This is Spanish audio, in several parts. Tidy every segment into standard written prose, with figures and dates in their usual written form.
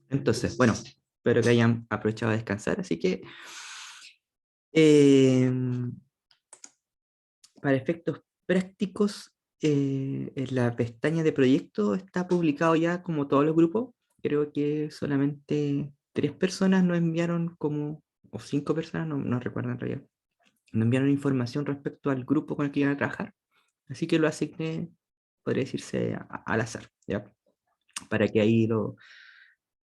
Entonces, bueno, espero que hayan aprovechado de descansar, así que eh, para efectos prácticos, en la pestaña de proyecto está publicado ya como todos los grupos. Creo que solamente 3 personas nos enviaron como, o 5 personas, no recuerdo en realidad, nos enviaron información respecto al grupo con el que iban a trabajar. Así que lo asigné, podría decirse, al azar, ¿ya? Para que ahí lo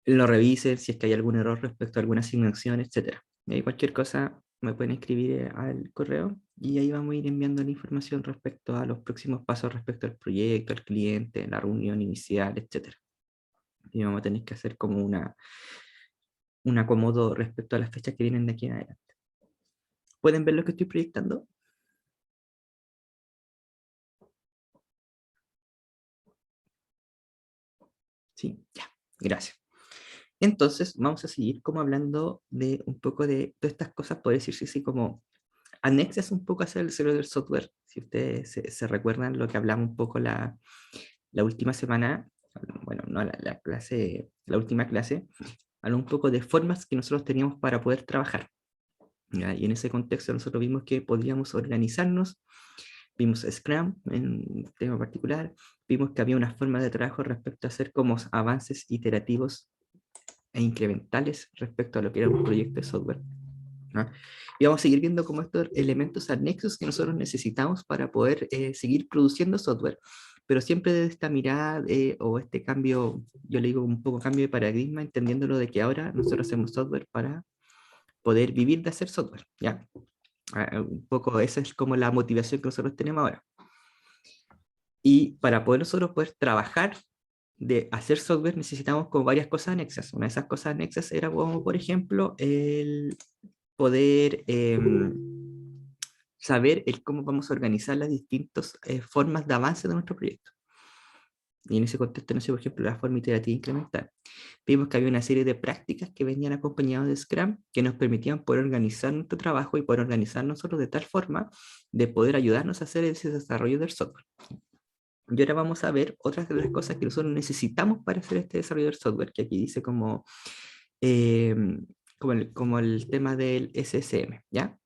revisen si es que hay algún error respecto a alguna asignación, etcétera. Y ahí cualquier cosa me pueden escribir al correo y ahí vamos a ir enviando la información respecto a los próximos pasos respecto al proyecto, al cliente, la reunión inicial, etcétera. Y vamos a tener que hacer como un acomodo respecto a las fechas que vienen de aquí en adelante. ¿Pueden ver lo que estoy proyectando? Sí, ya, gracias. Entonces, vamos a seguir como hablando de un poco de todas estas cosas, por decirse así, como anexas un poco hacia el cerebro del software. Si ustedes se recuerdan lo que hablamos un poco la última semana, bueno, no la clase, la última clase, habló un poco de formas que nosotros teníamos para poder trabajar. ¿Ya? Y en ese contexto nosotros vimos que podíamos organizarnos, vimos Scrum en un tema particular, vimos que había una forma de trabajo respecto a hacer como avances iterativos e incrementales respecto a lo que era un proyecto de software. ¿No? Y vamos a seguir viendo como estos elementos anexos que nosotros necesitamos para poder seguir produciendo software, pero siempre desde esta mirada o este cambio, yo le digo un poco cambio de paradigma, entendiéndolo de que ahora nosotros hacemos software para poder vivir de hacer software, ¿ya? Un poco esa es como la motivación que nosotros tenemos ahora. Y para poder nosotros poder trabajar de hacer software necesitamos como varias cosas anexas. Una de esas cosas anexas era como, por ejemplo, el poder saber el cómo vamos a organizar las distintas formas de avance de nuestro proyecto. Y en ese contexto, no sé, por ejemplo, la forma iterativa incremental. Vimos que había una serie de prácticas que venían acompañadas de Scrum que nos permitían poder organizar nuestro trabajo y poder organizar nosotros de tal forma de poder ayudarnos a hacer ese desarrollo del software. Y ahora vamos a ver otras de las cosas que nosotros necesitamos para hacer este desarrollo del software, que aquí dice eh, como el tema del SSM, ¿ya?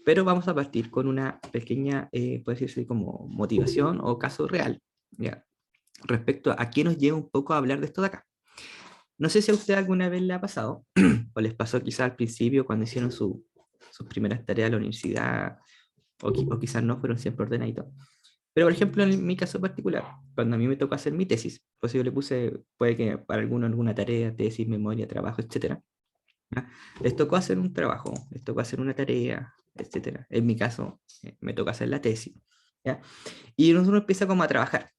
Pero vamos a partir con una pequeña, puede decirse como motivación o caso real, ¿ya? Respecto a qué nos lleva un poco a hablar de esto de acá. No sé si a usted alguna vez le ha pasado, o les pasó quizás al principio cuando hicieron sus primeras tareas a la universidad, o quizás no, fueron siempre ordenaditos. Pero, por ejemplo, en mi caso particular, cuando a mí me tocó hacer mi tesis, pues yo le puse, puede que para alguno alguna tarea, tesis, memoria, trabajo, etcétera, ¿ya? Les tocó hacer un trabajo, les tocó hacer una tarea, etcétera. En mi caso, me toca hacer la tesis, ¿ya? Y uno empieza como a trabajar,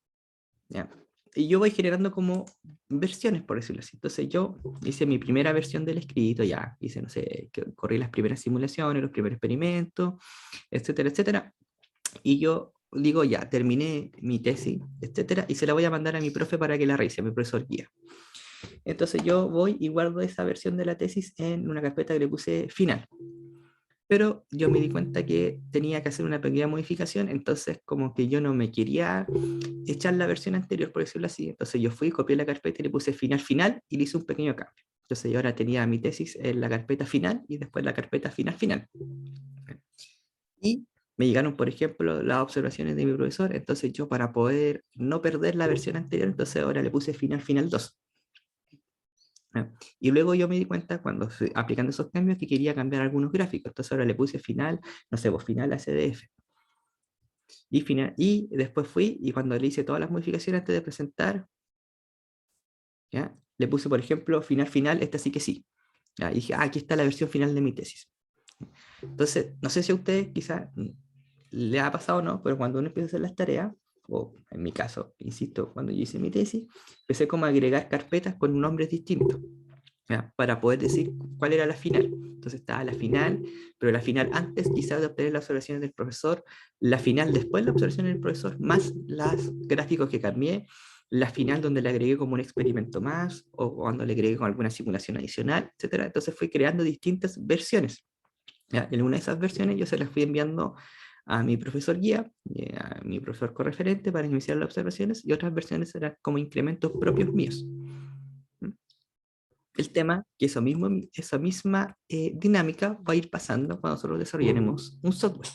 ¿ya? Y yo voy generando como versiones, por decirlo así. Entonces yo hice mi primera versión del escrito, ya hice, no sé, corrí las primeras simulaciones, los primeros experimentos, etcétera, etcétera. Y yo digo, ya, terminé mi tesis, etcétera, y se la voy a mandar a mi profe para que la revise, a mi profesor guía. Entonces yo voy y guardo esa versión de la tesis en una carpeta que le puse final. Pero yo me di cuenta que tenía que hacer una pequeña modificación, entonces como que yo no me quería echar la versión anterior, por decirlo así. Entonces yo fui, copié la carpeta y le puse final final y le hice un pequeño cambio. Entonces yo ahora tenía mi tesis en la carpeta final y después la carpeta final final. Y me llegaron, por ejemplo, las observaciones de mi profesor, entonces yo para poder no perder la versión anterior, entonces ahora le puse final final 2. ¿Ya? Y luego yo me di cuenta cuando aplicando esos cambios que quería cambiar algunos gráficos, entonces ahora le puse final, no sé, pues final a CDF. Y, final, y después fui y cuando le hice todas las modificaciones antes de presentar, ¿ya? Le puse, por ejemplo, final final, esta sí que sí. ¿Ya? Y dije, ah, aquí está la versión final de mi tesis. Entonces, no sé si a ustedes quizás le ha pasado o no, pero cuando uno empieza a hacer las tareas, o en mi caso, insisto, cuando yo hice mi tesis, empecé como a agregar carpetas con nombres distintos, ¿ya? Para poder decir cuál era la final. Entonces estaba la final, pero la final antes quizás de obtener las observaciones del profesor, la final después de las observaciones del profesor, más los gráficos que cambié, la final donde le agregué como un experimento más, o cuando le agregué con alguna simulación adicional, etcétera. Entonces fui creando distintas versiones. ¿Ya? En una de esas versiones yo se las fui enviando a mi profesor guía, a mi profesor correferente para iniciar las observaciones, y otras versiones eran como incrementos propios míos. ¿Mm? El tema que esa misma dinámica va a ir pasando cuando nosotros desarrollaremos un software.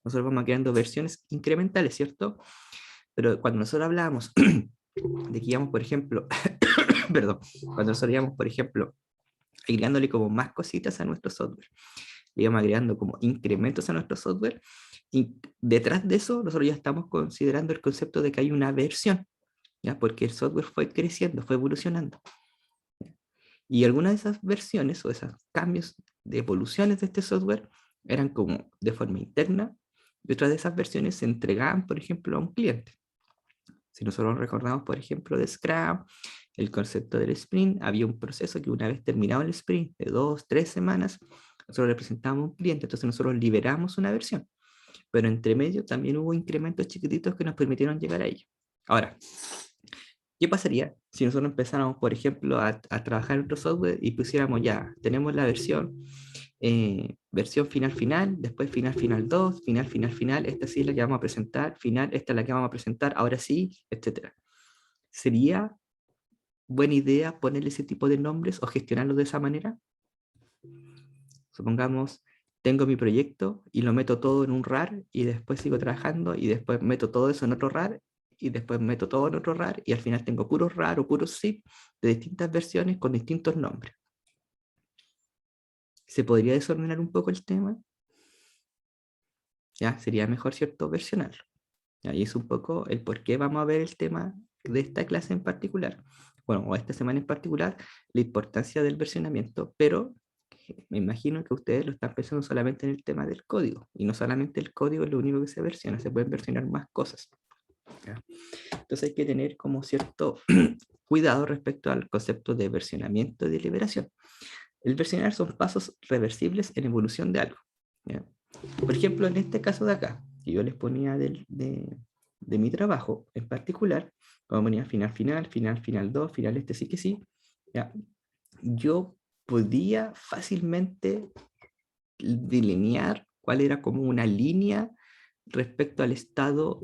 Nosotros vamos creando versiones incrementales, ¿cierto? Pero cuando nosotros hablamos de que íbamos, por ejemplo, perdón, cuando nosotros íbamos, por ejemplo, agregándole como más cositas a nuestro software, le íbamos agregando como incrementos a nuestro software, y detrás de eso nosotros ya estamos considerando el concepto de que hay una versión, ¿ya? Porque el software fue creciendo, fue evolucionando. Y algunas de esas versiones o esos cambios de evoluciones de este software eran como de forma interna, y otras de esas versiones se entregaban, por ejemplo, a un cliente. Si nosotros recordamos, por ejemplo, de Scrum, el concepto del sprint, había un proceso que una vez terminado el sprint de 2, 3 semanas, nosotros le presentábamos a un cliente, entonces nosotros liberamos una versión, pero entre medio también hubo incrementos chiquititos que nos permitieron llegar a ello. Ahora, ¿qué pasaría si nosotros empezáramos, por ejemplo, a trabajar en otro software y pusiéramos ya, tenemos la versión final final, después final final 2, final final final, esta sí es la que vamos a presentar, final, esta es la que vamos a presentar, ahora sí, etcétera? ¿Sería buena idea ponerle ese tipo de nombres o gestionarlo de esa manera? Supongamos, tengo mi proyecto y lo meto todo en un RAR y después sigo trabajando y después meto todo eso en otro RAR y después meto todo en otro RAR y al final tengo puros RAR o puros zip de distintas versiones con distintos nombres. ¿Se podría desordenar un poco el tema? Ya, sería mejor, ¿cierto?, versionarlo. Y es un poco el por qué vamos a ver el tema de esta clase en particular. Bueno, o esta semana en particular, la importancia del versionamiento, pero me imagino que ustedes lo están pensando solamente en el tema del código, y no solamente el código es lo único que se versiona, se pueden versionar más cosas. ¿Ya? Entonces hay que tener como cierto cuidado respecto al concepto de versionamiento y de liberación. El versionar son pasos reversibles en evolución de algo. ¿Ya? Por ejemplo, en este caso de acá, que yo les ponía de mi trabajo en particular, como ponía final, final, final, final 2, final este sí que sí, ¿ya? Yo podía fácilmente delinear cuál era como una línea respecto al estado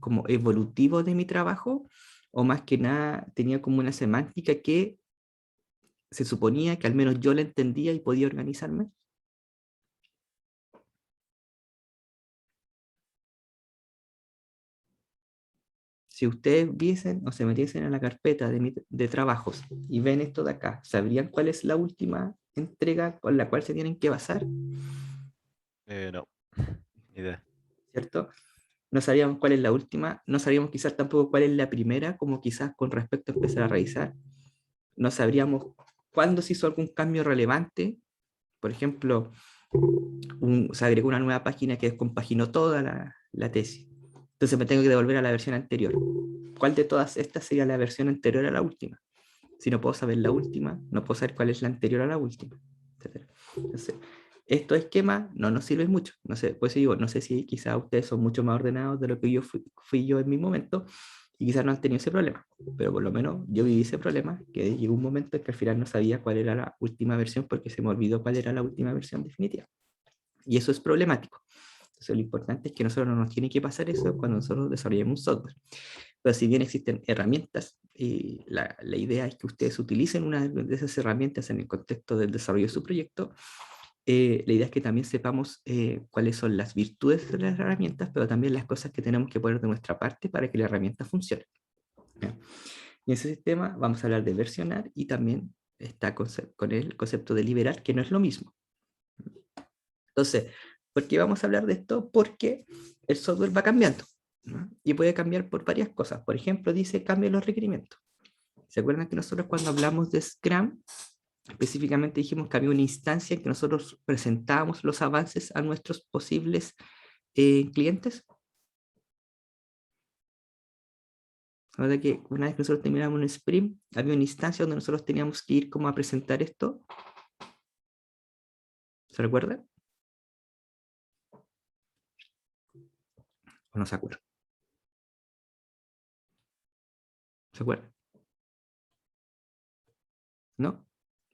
como evolutivo de mi trabajo, o más que nada tenía como una semántica que se suponía que al menos yo la entendía y podía organizarme. Si ustedes viesen o se metiesen a la carpeta de trabajos y ven esto de acá, ¿sabrían cuál es la última entrega con la cual se tienen que basar? No, ni idea. ¿Cierto? No sabíamos cuál es la última, no sabíamos quizás tampoco cuál es la primera, como quizás con respecto a empezar a revisar. No sabríamos cuándo se hizo algún cambio relevante. Por ejemplo, se agregó una nueva página que descompaginó toda la tesis. Entonces me tengo que devolver a la versión anterior. ¿Cuál de todas estas sería la versión anterior a la última? Si no puedo saber la última, no puedo saber cuál es la anterior a la última, etcétera. Entonces, estos esquemas no nos sirven mucho. No sé, pues digo, no sé si quizás ustedes son mucho más ordenados de lo que yo fui yo en mi momento y quizás no han tenido ese problema, pero por lo menos yo viví ese problema, que llegó un momento en que al final no sabía cuál era la última versión porque se me olvidó cuál era la última versión definitiva. Y eso es problemático. Entonces, lo importante es que nosotros no nos tiene que pasar eso cuando nosotros desarrollemos un software. Pero si bien existen herramientas, la idea es que ustedes utilicen una de esas herramientas en el contexto del desarrollo de su proyecto. La idea es que también sepamos cuáles son las virtudes de las herramientas, pero también las cosas que tenemos que poner de nuestra parte para que la herramienta funcione. ¿Ya? Y en ese sistema vamos a hablar de versionar y también está con el concepto de liberar, que no es lo mismo. Entonces, ¿por qué vamos a hablar de esto? Porque el software va cambiando, ¿no? Y puede cambiar por varias cosas. Por ejemplo, dice cambia los requerimientos. ¿Se acuerdan que nosotros cuando hablamos de Scrum, específicamente dijimos que había una instancia en que nosotros presentábamos los avances a nuestros posibles clientes? Ahora que una vez que nosotros terminamos un sprint, había una instancia donde nosotros teníamos que ir como a presentar esto. ¿Se recuerda? ¿O no se acuerda? ¿Se acuerda? ¿No?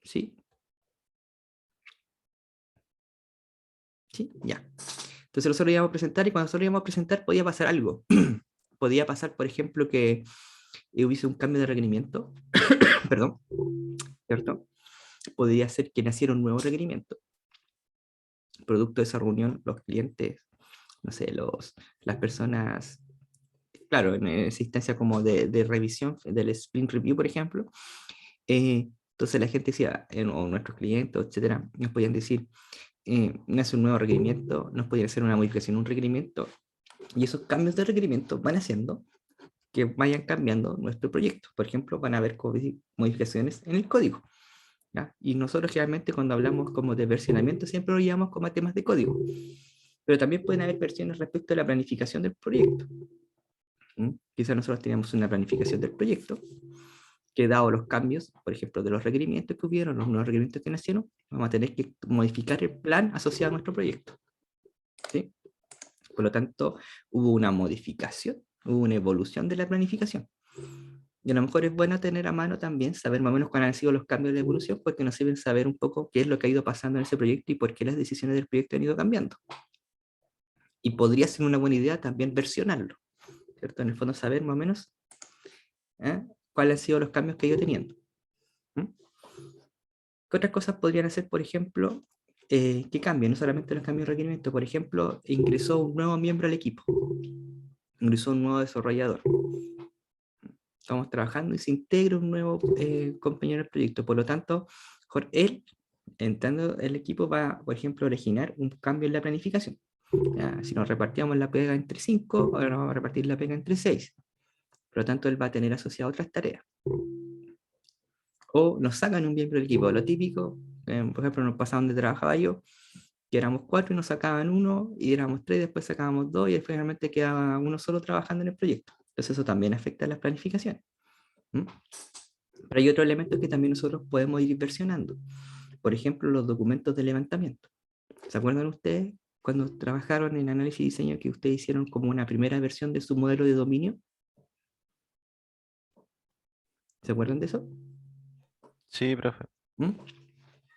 ¿Sí? ¿Sí? Ya. Entonces nosotros íbamos a presentar y cuando nosotros íbamos a presentar podía pasar algo. Podía pasar, por ejemplo, que hubiese un cambio de requerimiento, perdón, ¿cierto? Podría ser que naciera un nuevo requerimiento. Producto de esa reunión, los clientes, no sé, las personas, claro, en esa instancia como de revisión, del sprint review, por ejemplo, entonces la gente decía, o nuestros clientes, etcétera, nos podían decir, nace un nuevo requerimiento, nos podían hacer una modificación, un requerimiento, y esos cambios de requerimiento van haciendo que vayan cambiando nuestro proyecto. Por ejemplo, van a haber modificaciones en el código, ¿ya? Y nosotros generalmente cuando hablamos como de versionamiento siempre lo llevamos como a temas de código, pero también pueden haber versiones respecto a la planificación del proyecto. Quizás nosotros teníamos una planificación del proyecto que dado los cambios, por ejemplo, de los requerimientos que hubieron, los nuevos requerimientos que nacieron, vamos a tener que modificar el plan asociado a nuestro proyecto, ¿sí? Por lo tanto, hubo una modificación, hubo una evolución de la planificación. Y a lo mejor es bueno tener a mano también, saber más o menos cuáles han sido los cambios de evolución, porque nos sirven saber un poco qué es lo que ha ido pasando en ese proyecto y por qué las decisiones del proyecto han ido cambiando. Y podría ser una buena idea también versionarlo, ¿cierto? En el fondo saber más o menos cuáles han sido los cambios que ha ido teniendo. ¿Qué otras cosas podrían hacer, por ejemplo, que cambien? No solamente los cambios de requerimiento, por ejemplo, ingresó un nuevo miembro al equipo, ingresó un nuevo desarrollador. Estamos trabajando y se integra un nuevo compañero del proyecto. Por lo tanto, él, entrando el equipo, va, por ejemplo, a originar un cambio en la planificación. Ya, si nos repartíamos la pega entre 5, ahora nos vamos a repartir la pega entre 6. Por lo tanto, él va a tener asociado otras tareas. O nos sacan un miembro del equipo. Lo típico, por ejemplo, nos pasaba donde trabajaba yo, que éramos 4 y nos sacaban 1, y éramos 3, después sacábamos 2 y finalmente quedaba uno solo trabajando en el proyecto. Entonces eso también afecta a las planificaciones. Pero hay otros elementos que también nosotros podemos ir versionando. Por ejemplo, los documentos de levantamiento. ¿Se acuerdan ustedes cuando trabajaron en análisis y diseño que ustedes hicieron como una primera versión de su modelo de dominio? ¿Se acuerdan de eso? Sí, profe.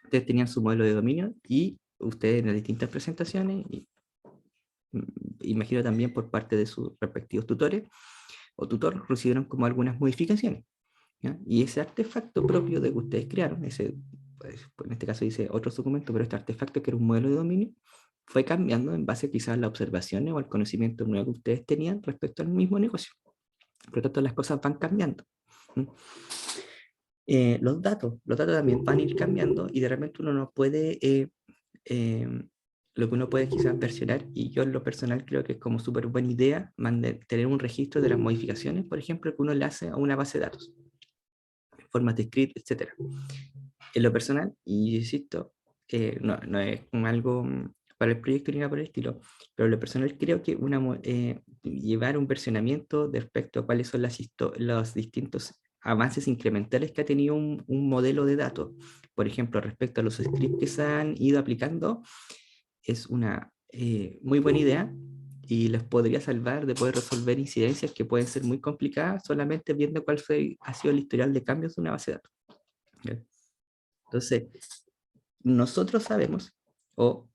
Ustedes tenían su modelo de dominio y ustedes en las distintas presentaciones, y imagino también por parte de sus respectivos tutores o tutor, recibieron como algunas modificaciones, ¿ya? Y ese artefacto propio de que ustedes crearon, ese, pues, en este caso dice otro documento, pero este artefacto que era un modelo de dominio, fue cambiando en base quizás a las observaciones o al conocimiento nuevo que ustedes tenían respecto al mismo negocio. Por lo tanto, las cosas van cambiando. Los datos también van a ir cambiando y de repente uno no puede, lo que uno puede quizás versionar, y yo en lo personal creo que es como súper buena idea tener un registro de las modificaciones, por ejemplo, que uno le hace a una base de datos, formas de script, etc. En lo personal, y insisto, no es algo para el proyecto ni nada por el estilo, pero en lo personal creo que llevar un versionamiento de respecto a cuáles son los distintos avances incrementales que ha tenido un modelo de datos, por ejemplo, respecto a los scripts que se han ido aplicando, es una muy buena idea y les podría salvar de poder resolver incidencias que pueden ser muy complicadas solamente viendo ha sido el historial de cambios de una base de datos. ¿Okay? Entonces, nosotros sabemos, o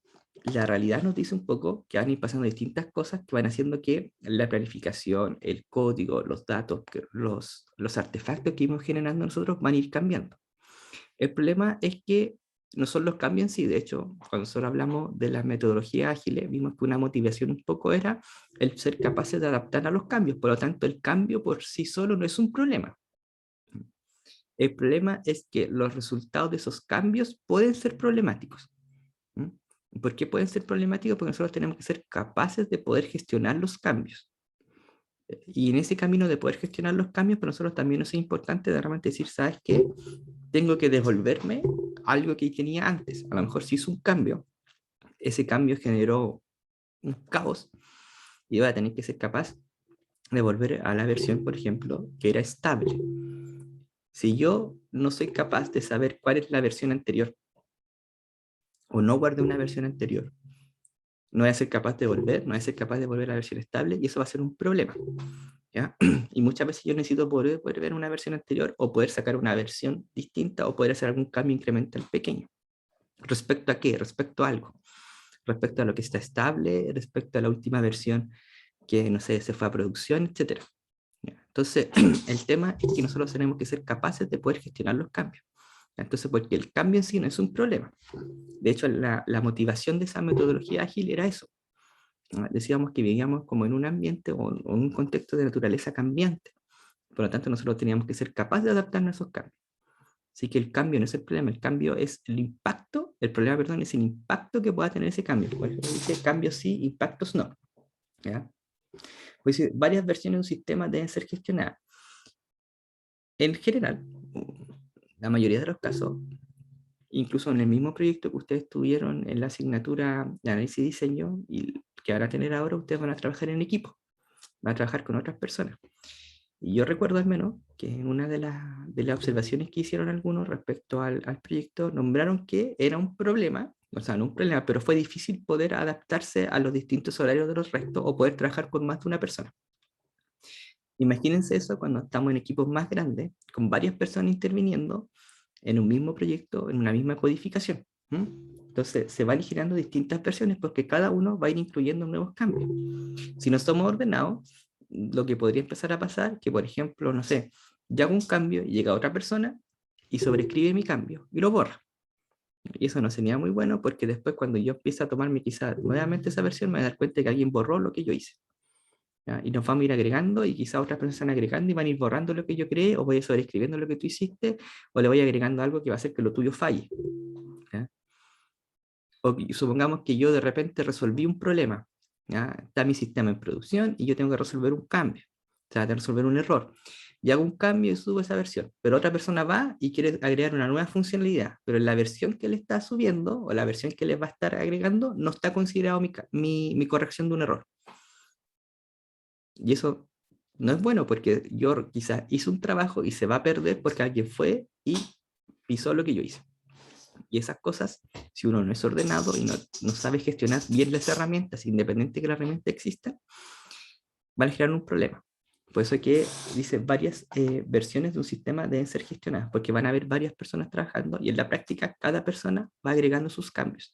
la realidad nos dice un poco, que van a ir pasando distintas cosas que van haciendo que la planificación, el código, los datos, los artefactos que íbamos generando nosotros van a ir cambiando. El problema es que no son los cambios en sí. De hecho, cuando nosotros hablamos de las metodologías ágiles, vimos que una motivación un poco era el ser capaces de adaptar a los cambios. Por lo tanto, el cambio por sí solo no es un problema. El problema es que los resultados de esos cambios pueden ser problemáticos. ¿Por qué pueden ser problemáticos? Porque nosotros tenemos que ser capaces de poder gestionar los cambios. Y en ese camino de poder gestionar los cambios, para nosotros también es importante de realmente decir, ¿sabes qué? Tengo que devolverme algo que tenía antes. A lo mejor si hizo un cambio, ese cambio generó un caos y voy a tener que ser capaz de volver a la versión, por ejemplo, que era estable. Si yo no soy capaz de saber cuál es la versión anterior o no guardé una versión anterior, no voy a ser capaz de volver, no voy a ser capaz de volver a la versión estable y eso va a ser un problema. ¿Ya? Y muchas veces yo necesito poder ver una versión anterior o poder sacar una versión distinta o poder hacer algún cambio incremental pequeño. ¿Respecto a qué? Respecto a algo. Respecto a lo que está estable, respecto a la última versión que, no sé, se fue a producción, etc. Entonces, el tema es que nosotros tenemos que ser capaces de poder gestionar los cambios. Entonces, porque el cambio en sí no es un problema. De hecho, la motivación de esa metodología ágil era eso. Decíamos que vivíamos como en un ambiente o en un contexto de naturaleza cambiante. Por lo tanto, nosotros teníamos que ser capaces de adaptarnos a esos cambios. Así que el cambio no es el problema, el cambio es el impacto, el problema, perdón, es el impacto que pueda tener ese cambio. Por ejemplo, dice cambios sí, impactos no. ¿Ya? Pues varias versiones de un sistema deben ser gestionadas. En general, la mayoría de los casos, incluso en el mismo proyecto que ustedes tuvieron en la asignatura de análisis y diseño y que van a tener ahora, ustedes van a trabajar en equipo, van a trabajar con otras personas. Y yo recuerdo al menos que en una de las observaciones que hicieron algunos respecto al proyecto, nombraron que era un problema, o sea, no un problema, pero fue difícil poder adaptarse a los distintos horarios de los restos o poder trabajar con más de una persona. Imagínense eso cuando estamos en equipos más grandes, con varias personas interviniendo en un mismo proyecto, en una misma codificación. Entonces se van eligiendo distintas versiones porque cada uno va a ir incluyendo nuevos cambios. Si no somos ordenados, lo que podría empezar a pasar, que por ejemplo, no sé, yo hago un cambio y llega otra persona y sobrescribe mi cambio y lo borra. Y eso no sería muy bueno porque después cuando yo empiece a tomarme quizás nuevamente esa versión, me voy a dar cuenta de que alguien borró lo que yo hice. ¿Ya? Y nos vamos a ir agregando y quizás otras personas van agregando y van a ir borrando lo que yo creé o voy a sobreescribiendo lo que tú hiciste o le voy agregando algo que va a hacer que lo tuyo falle. ¿Ya? O supongamos que yo de repente resolví un problema. ¿Ya? Está mi sistema en producción y yo tengo que resolver un cambio, o sea, de resolver un error. Y hago un cambio y subo esa versión. Pero otra persona va y quiere agregar una nueva funcionalidad, pero en la versión que le está subiendo o la versión que le va a estar agregando no está considerado mi corrección de un error. Y eso no es bueno porque yo quizás hice un trabajo y se va a perder porque alguien fue y pisó lo que yo hice. Y esas cosas, si uno no es ordenado y no sabe gestionar bien las herramientas, independiente de que la herramienta exista, van a generar un problema. Por eso es que dice varias versiones de un sistema deben ser gestionadas, porque van a haber varias personas trabajando y en la práctica cada persona va agregando sus cambios.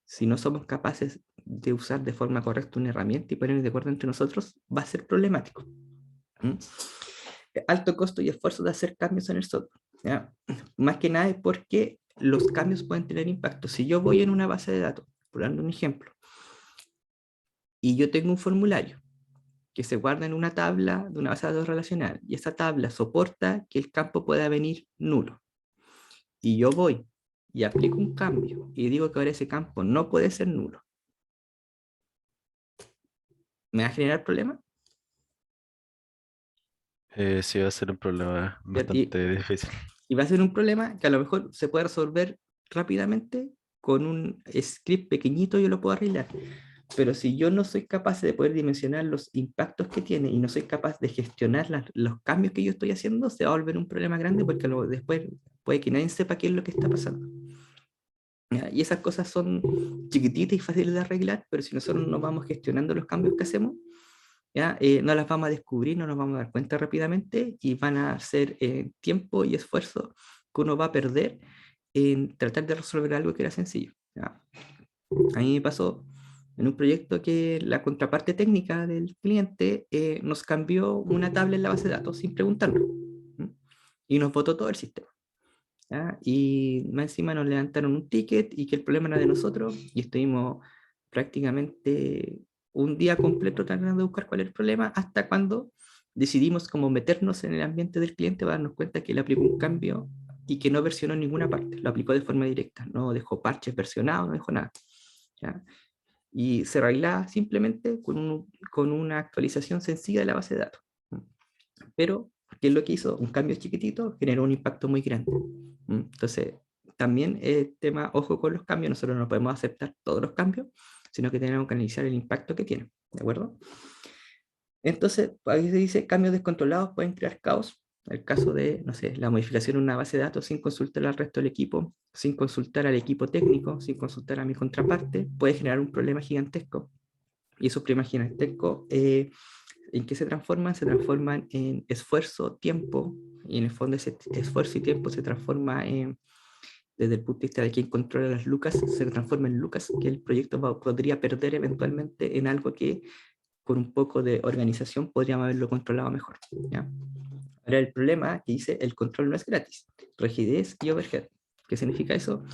Si no somos capaces de usar de forma correcta una herramienta y ponernos de acuerdo entre nosotros, va a ser problemático. ¿Mm? Alto costo y esfuerzo de hacer cambios en el software. ¿Ya? Más que nada es porque los cambios pueden tener impacto. Si yo voy en una base de datos, por dando un ejemplo, y yo tengo un formulario que se guarda en una tabla de una base de datos relacional, y esa tabla soporta que el campo pueda venir nulo, y yo voy y aplico un cambio y digo que ahora ese campo no puede ser nulo, ¿me va a generar problema? Sí, va a ser un problema Y, bastante difícil. y va a ser un problema que a lo mejor se puede resolver rápidamente con un script pequeñito, yo lo puedo arreglar. Pero si yo no soy capaz de poder dimensionar los impactos que tiene y no soy capaz de gestionar los cambios que yo estoy haciendo, se va a volver un problema grande porque después puede que nadie sepa qué es lo que está pasando. ¿Ya? Y esas cosas son chiquititas y fáciles de arreglar, pero si nosotros no vamos gestionando los cambios que hacemos, ¿ya? No las vamos a descubrir, no nos vamos a dar cuenta rápidamente y van a ser tiempo y esfuerzo que uno va a perder en tratar de resolver algo que era sencillo. ¿Ya? A mí me pasó en un proyecto que la contraparte técnica del cliente nos cambió una tabla en la base de datos sin preguntarnos. Y nos botó todo el sistema. ¿Ya? Y más encima nos levantaron un ticket y que el problema era de nosotros y estuvimos prácticamente un día completo tratando de buscar cuál era el problema hasta cuando decidimos como meternos en el ambiente del cliente para darnos cuenta que él aplicó un cambio y que no versionó en ninguna parte, lo aplicó de forma directa, no dejó parches versionados, no dejó nada. ¿Ya? Y se arregla simplemente con una actualización sencilla de la base de datos. Pero, ¿qué es lo que hizo? Un cambio chiquitito generó un impacto muy grande. Entonces, también el tema, ojo con los cambios, nosotros no podemos aceptar todos los cambios, sino que tenemos que analizar el impacto que tienen, ¿de acuerdo? Entonces, ahí se dice, cambios descontrolados pueden crear caos. El caso de, no sé, la modificación de una base de datos sin consultar al resto del equipo, sin consultar al equipo técnico, sin consultar a mi contraparte, puede generar un problema gigantesco. Y esos problemas gigantescos, ¿en qué se transforman? Se transforman en esfuerzo, tiempo, y en el fondo ese esfuerzo y tiempo se transforma en, desde el punto de vista de quien controla las lucas, se transforma en lucas que el proyecto podría perder eventualmente en algo que con un poco de organización podríamos haberlo controlado mejor, ¿ya? Ahora el problema que dice, el control no es gratis, rigidez y overhead. ¿Qué significa eso?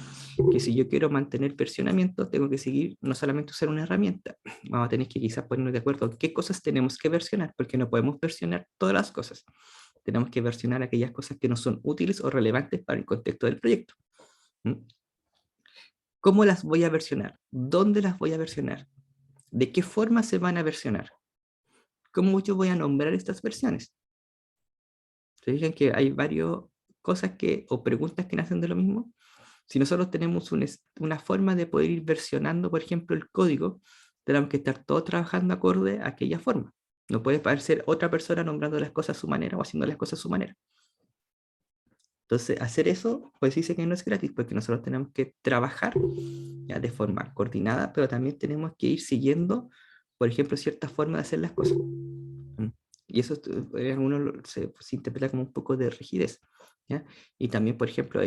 Que si yo quiero mantener versionamiento, tengo que seguir, no solamente usar una herramienta, vamos a tener que quizás ponernos de acuerdo en qué cosas tenemos que versionar, porque no podemos versionar todas las cosas. Tenemos que versionar aquellas cosas que no son útiles o relevantes para el contexto del proyecto. ¿Mm? ¿Cómo las voy a versionar? ¿Dónde las voy a versionar? ¿De qué forma se van a versionar? ¿Cómo yo voy a nombrar estas versiones? Se fijan que hay varias cosas que, o preguntas que nacen de lo mismo. Si nosotros tenemos una forma de poder ir versionando, por ejemplo, el código, tenemos que estar todos trabajando acorde a aquella forma. No puede parecer otra persona nombrando las cosas a su manera o haciendo las cosas a su manera. Entonces, hacer eso, pues dice que no es gratis, porque nosotros tenemos que trabajar ya de forma coordinada, pero también tenemos que ir siguiendo, por ejemplo, cierta forma de hacer las cosas. Y eso se interpreta como un poco de rigidez, ¿ya? Y también, por ejemplo,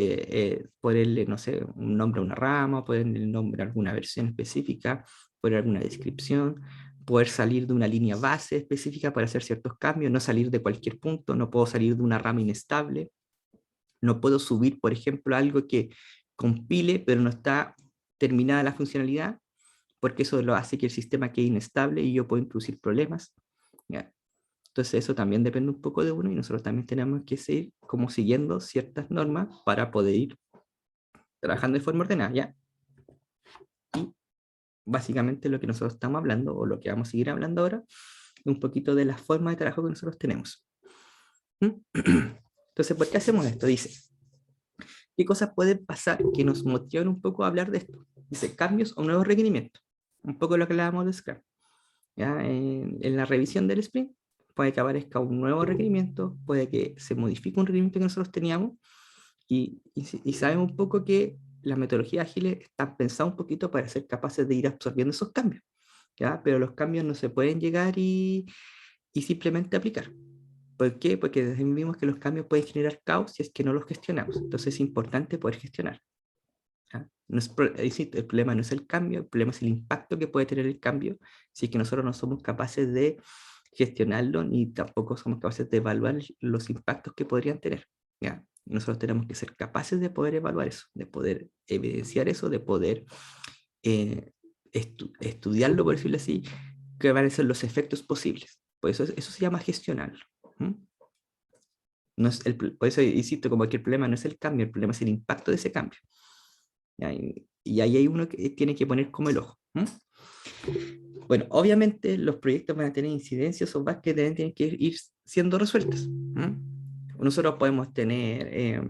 ponerle, no sé, un nombre a una rama, ponerle el nombre a alguna versión específica, poner alguna descripción, poder salir de una línea base específica para hacer ciertos cambios, no salir de cualquier punto, no puedo salir de una rama inestable, no puedo subir, por ejemplo, algo que compile, pero no está terminada la funcionalidad, porque eso lo hace que el sistema quede inestable y yo puedo introducir problemas, ¿ya? Entonces eso también depende un poco de uno y nosotros también tenemos que seguir como siguiendo ciertas normas para poder ir trabajando de forma ordenada, ¿ya? Y básicamente lo que nosotros estamos hablando o lo que vamos a seguir hablando ahora es un poquito de la forma de trabajo que nosotros tenemos. ¿Mm? Entonces, ¿por qué hacemos esto? Dice, ¿qué cosas pueden pasar que nos motivan un poco a hablar de esto? Dice, cambios o nuevos requerimientos. Un poco lo que hablábamos de Scrum. ¿Ya? En la revisión del sprint puede que aparezca un nuevo requerimiento, puede que se modifique un requerimiento que nosotros teníamos y sabemos un poco que las metodologías ágiles están pensadas un poquito para ser capaces de ir absorbiendo esos cambios, ¿ya? Pero los cambios no se pueden llegar y simplemente aplicar. ¿Por qué? Porque desde ahí vimos que los cambios pueden generar caos si es que no los gestionamos. Entonces es importante poder gestionar. ¿Ya? No es, el problema no es el cambio, el problema es el impacto que puede tener el cambio si es que nosotros no somos capaces de gestionarlo ni tampoco somos capaces de evaluar los impactos que podrían tener. ¿Ya? Nosotros tenemos que ser capaces de poder evaluar eso, de poder evidenciar eso, de poder estudiarlo, por decirlo así, que van a ser los efectos posibles. Por eso se llama gestionarlo. ¿Mm? No es por eso insisto, como que el problema no es el cambio, el problema es el impacto de ese cambio. ¿Ya? Y ahí hay uno que tiene que poner como el ojo. Bueno, obviamente los proyectos van a tener incidencias o bugs que tienen que ir siendo resueltas. Nosotros podemos tener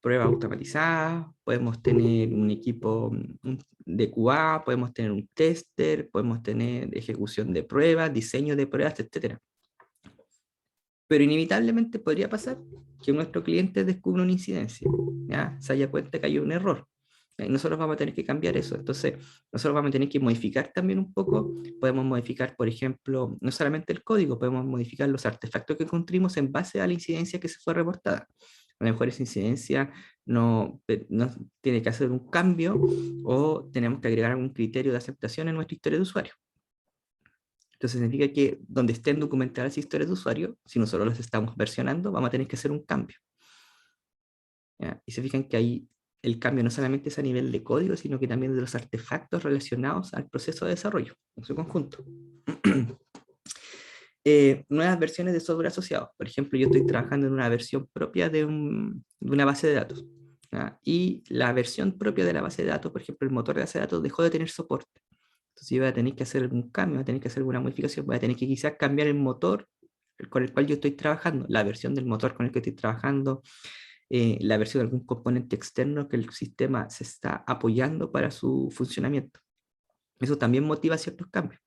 pruebas automatizadas, podemos tener un equipo de QA, podemos tener un tester, podemos tener ejecución de pruebas, diseño de pruebas, etcétera. Pero inevitablemente podría pasar que nuestro cliente descubra una incidencia, ¿ya? Se haya cuenta que hay un error. Y nosotros vamos a tener que cambiar eso. Entonces, nosotros vamos a tener que modificar también un poco. Podemos modificar, por ejemplo, no solamente el código, podemos modificar los artefactos que construimos en base a la incidencia que se fue reportada. A lo mejor esa incidencia no tiene que hacer un cambio o tenemos que agregar algún criterio de aceptación en nuestra historia de usuario. Entonces significa que donde estén documentadas las historias de usuario, si nosotros las estamos versionando, vamos a tener que hacer un cambio. ¿Ya? Y se fijan que ahí el cambio no solamente es a nivel de código, sino que también de los artefactos relacionados al proceso de desarrollo en su conjunto. Nuevas versiones de software asociados. Por ejemplo, yo estoy trabajando en una versión propia de una base de datos. ¿Ya? Y la versión propia de la base de datos, por ejemplo, el motor de base de datos dejó de tener soporte. Entonces yo voy a tener que hacer algún cambio, voy a tener que hacer alguna modificación, voy a tener que quizás cambiar el motor con el cual yo estoy trabajando, la versión del motor con el que estoy trabajando, la versión de algún componente externo que el sistema se está apoyando para su funcionamiento. Eso también motiva ciertos cambios.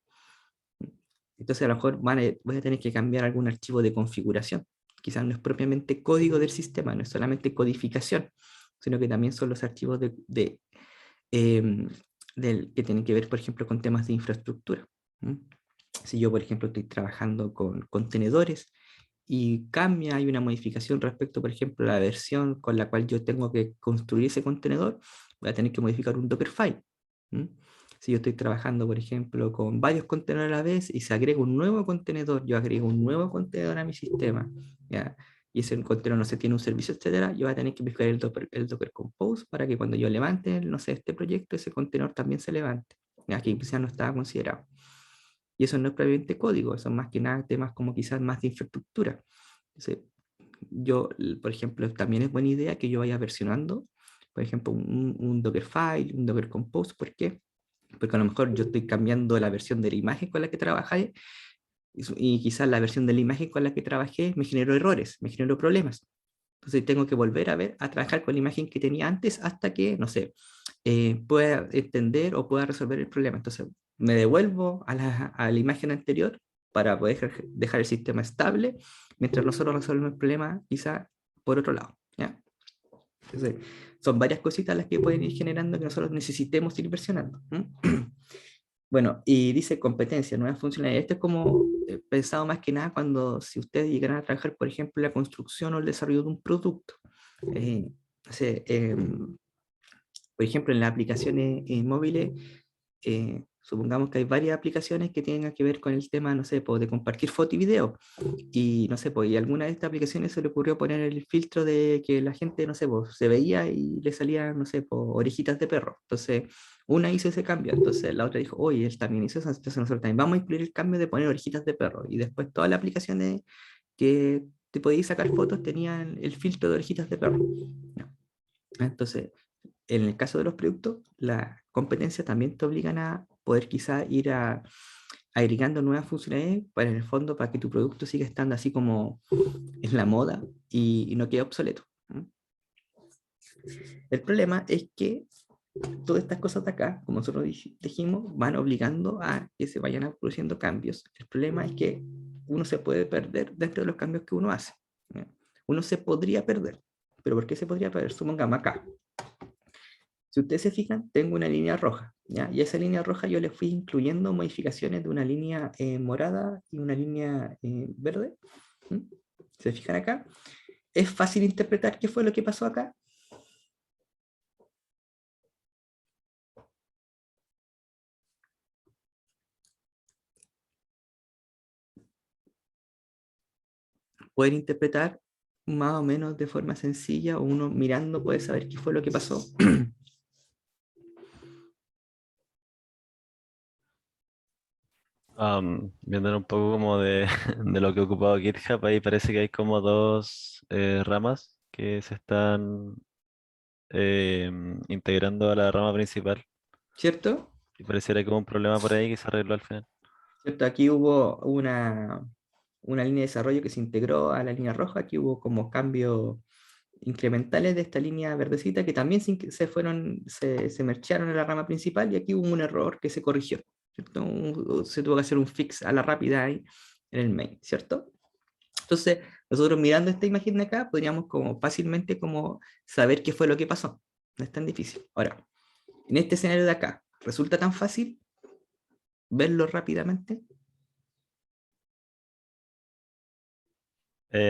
Entonces a lo mejor voy a tener que cambiar algún archivo de configuración. Quizás no es propiamente código del sistema, no es solamente codificación, sino que también son los archivos em, que tienen que ver, por ejemplo, con temas de infraestructura. Si yo, por ejemplo, estoy trabajando con contenedores y cambia, hay una modificación respecto, por ejemplo, a la versión con la cual yo tengo que construir ese contenedor, voy a tener que modificar un Dockerfile. Si yo estoy trabajando, por ejemplo, con varios contenedores a la vez y se agrega un nuevo contenedor, yo agrego un nuevo contenedor a mi sistema, ¿ya? Y ese contenedor no se tiene un servicio, etcétera, yo voy a tener que buscar el Docker Compose para que cuando yo levante, no sé, este proyecto, ese contenedor también se levante, ¿ya? Que quizás no estaba considerado. Y eso no es propiamente código, son más que nada temas como quizás más de infraestructura. Entonces, yo, por ejemplo, también es buena idea que yo vaya versionando, por ejemplo, un Dockerfile, un Docker Compose. ¿Por qué? Porque a lo mejor yo estoy cambiando la versión de la imagen con la que trabajé y quizás la versión de la imagen con la que trabajé me generó errores, me generó problemas. Entonces tengo que volver a trabajar con la imagen que tenía antes hasta que, no sé, pueda entender o pueda resolver el problema. Entonces me devuelvo a la imagen anterior para poder dejar el sistema estable mientras nosotros resolvemos el problema quizá por otro lado. ¿Ya? Entonces, son varias cositas las que pueden ir generando que nosotros necesitemos ir versionando. Bueno, y dice competencia, nuevas funcionalidades. Esto es como pensado más que nada cuando si ustedes llegaran a trabajar, por ejemplo, en la construcción o el desarrollo de un producto. No sé, por ejemplo, en las aplicaciones móviles, supongamos que hay varias aplicaciones que tengan que ver con el tema, no sé, pues, de compartir foto y video. Y no sé, pues, y a alguna de estas aplicaciones se le ocurrió poner el filtro de que la gente, no sé, pues, se veía y le salían, no sé, pues, orejitas de perro. Entonces, una hizo ese cambio, entonces la otra dijo, oye, él también hizo eso, entonces nosotros también vamos a incluir el cambio de poner orejitas de perro. Y después todas las aplicaciones que te podías sacar fotos tenían el filtro de orejitas de perro. No. Entonces, en el caso de los productos, las competencias también te obligan a poder quizá ir agregando nuevas funcionalidades para en el fondo para que tu producto siga estando así como en la moda y no quede obsoleto. El problema es que todas estas cosas de acá, como nosotros dijimos, van obligando a que se vayan produciendo cambios. El problema es que uno se puede perder dentro de los cambios que uno hace. ¿Ya? Uno se podría perder. ¿Pero por qué se podría perder? Supongamos acá. Si ustedes se fijan, tengo una línea roja, ¿ya? Y a esa línea roja yo le fui incluyendo modificaciones de una línea morada y una línea verde. ¿Mm? ¿Se fijan acá? ¿Es fácil interpretar qué fue lo que pasó acá? Poder interpretar más o menos de forma sencilla o uno mirando puede saber qué fue lo que pasó. Viendo un poco como de, de lo que ha ocupado GitHub, ahí parece que hay como dos ramas que se están integrando a la rama principal. ¿Cierto? Y pareciera como un problema por ahí que se arregló al final. ¿Cierto? Aquí hubo una línea de desarrollo que se integró a la línea roja, aquí hubo como cambios incrementales de esta línea verdecita que también se mergearon en la rama principal y aquí hubo un error que se corrigió, ¿cierto? Se tuvo que hacer un fix a la rápida ahí en el main, ¿cierto? Entonces, nosotros mirando esta imagen de acá, podríamos como fácilmente como saber qué fue lo que pasó. No es tan difícil. Ahora, en este escenario de acá, ¿resulta tan fácil verlo rápidamente?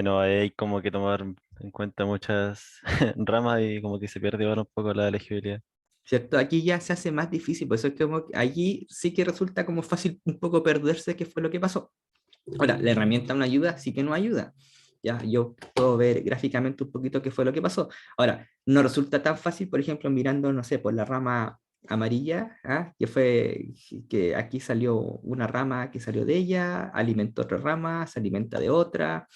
No, ahí hay como que tomar en cuenta muchas ramas y como que se pierde ahora un poco la elegibilidad. ¿Cierto? Aquí ya se hace más difícil, por eso es como que allí sí que resulta como fácil un poco perderse qué fue lo que pasó. Ahora, la herramienta no ayuda, sí que no ayuda. Ya, yo puedo ver gráficamente un poquito qué fue lo que pasó. Ahora, no resulta tan fácil, por ejemplo, mirando, no sé, por la rama amarilla, ¿ah? Que fue que aquí salió una rama que salió de ella, alimentó otra rama, se alimenta de otra.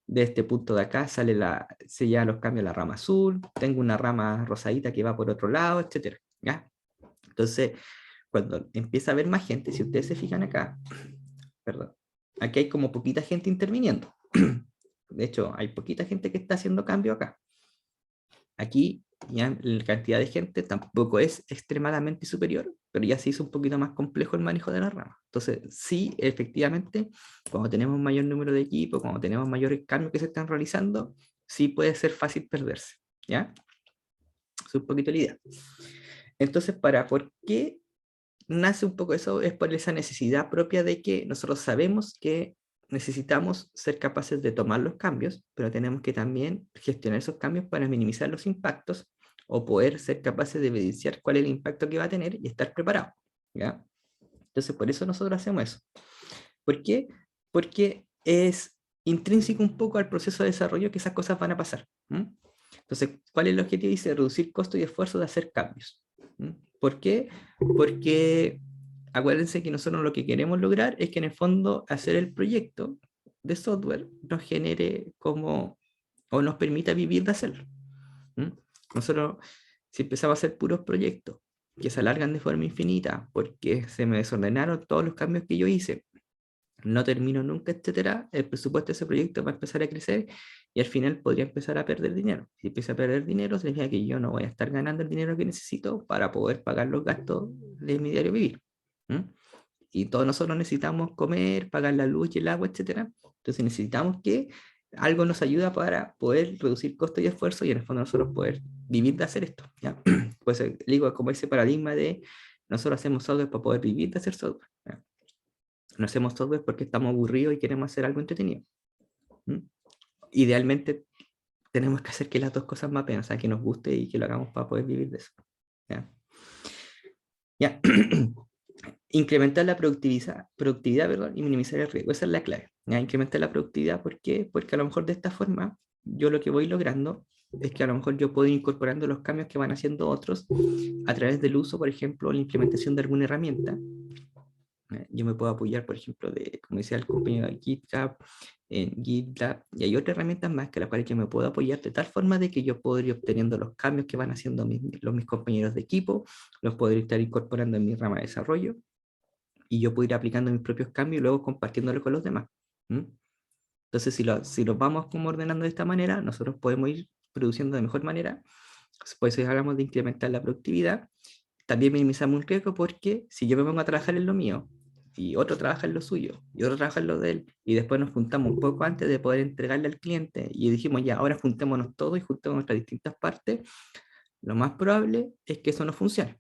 De este punto de acá se ya los cambios a la rama azul, tengo una rama rosadita que va por otro lado, etcétera. ¿Ya? Entonces, cuando empieza a haber más gente, si ustedes se fijan acá, perdón, aquí hay como poquita gente interviniendo. De hecho, hay poquita gente que está haciendo cambio acá. Aquí ya la cantidad de gente tampoco es extremadamente superior, pero ya se hizo un poquito más complejo el manejo de la rama. Entonces, sí, efectivamente, cuando tenemos mayor número de equipos, cuando tenemos mayores cambios que se están realizando, sí puede ser fácil perderse. ¿Ya? Es un poquito la idea. Entonces, ¿por qué nace un poco eso? Es por esa necesidad propia de que nosotros sabemos que necesitamos ser capaces de tomar los cambios, pero tenemos que también gestionar esos cambios para minimizar los impactos o poder ser capaces de evidenciar cuál es el impacto que va a tener y estar preparado. ¿ya? Entonces, por eso nosotros hacemos eso. ¿Por qué? Porque es intrínseco un poco al proceso de desarrollo que esas cosas van a pasar. ¿M? Entonces, ¿cuál es el objetivo? Dice reducir costo y esfuerzo de hacer cambios. ¿M? ¿Por qué? Porque acuérdense que nosotros lo que queremos lograr es que en el fondo hacer el proyecto de software nos genere como, o nos permita vivir de hacerlo. ¿M? Nosotros, si empezamos a hacer puros proyectos que se alargan de forma infinita porque se me desordenaron todos los cambios que yo hice, no termino nunca, etcétera, el presupuesto de ese proyecto va a empezar a crecer y al final podría empezar a perder dinero. Si empieza a perder dinero, significa que yo no voy a estar ganando el dinero que necesito para poder pagar los gastos de mi diario vivir. ¿Mm? Y todos nosotros necesitamos comer, pagar la luz y el agua, etcétera. Entonces necesitamos que algo nos ayude para poder reducir costos y esfuerzo y en el fondo nosotros poder vivir de hacer esto. ¿Ya? Pues digo, como ese paradigma de nosotros hacemos software para poder vivir de hacer software. ¿Ya? No hacemos software porque estamos aburridos y queremos hacer algo entretenido. ¿Mm? Idealmente tenemos que hacer que las dos cosas mapen, o sea, que nos guste y que lo hagamos para poder vivir de eso. ¿Ya? ¿Ya? Incrementar la productividad, perdón, y minimizar el riesgo. Esa es la clave. ¿Ya? Incrementar la productividad, ¿por qué? Porque a lo mejor de esta forma yo lo que voy logrando es que a lo mejor yo puedo ir incorporando los cambios que van haciendo otros a través del uso, por ejemplo, la implementación de alguna herramienta. Yo me puedo apoyar, por ejemplo, de, como decía el compañero de GitHub, en GitLab, y hay otras herramientas más que las cuales yo me puedo apoyar de tal forma de que yo puedo ir obteniendo los cambios que van haciendo mis compañeros de equipo, los puedo estar incorporando en mi rama de desarrollo, y yo puedo ir aplicando mis propios cambios y luego compartiéndolos con los demás. ¿Mm? Entonces, si los vamos como ordenando de esta manera, nosotros podemos ir produciendo de mejor manera. Por eso hablamos de incrementar la productividad. También minimizamos un riesgo porque si yo me pongo a trabajar en lo mío y otro trabaja en lo suyo y otro trabaja en lo de él y después nos juntamos un poco antes de poder entregarle al cliente y dijimos ya, ahora juntémonos todos y juntemos nuestras distintas partes, lo más probable es que eso no funcione.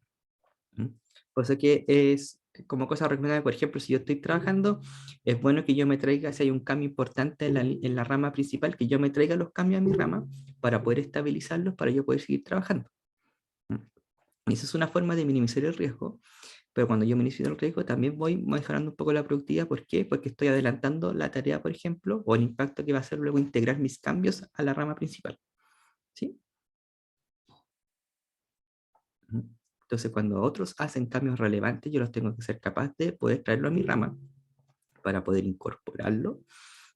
¿Mm? Por eso que es como cosa recomendable, por ejemplo, si yo estoy trabajando, es bueno que yo me traiga, si hay un cambio importante en la rama principal, que yo me traiga los cambios a mi rama para poder estabilizarlos, para yo poder seguir trabajando. ¿Mm? Y esa es una forma de minimizar el riesgo, pero cuando yo minimizo el riesgo también voy mejorando un poco la productividad. ¿Por qué? Porque estoy adelantando la tarea, por ejemplo, o el impacto que va a ser luego integrar mis cambios a la rama principal. ¿Sí? Ujú. Entonces, cuando otros hacen cambios relevantes, yo los tengo que ser capaz de poder traerlo a mi rama para poder incorporarlo,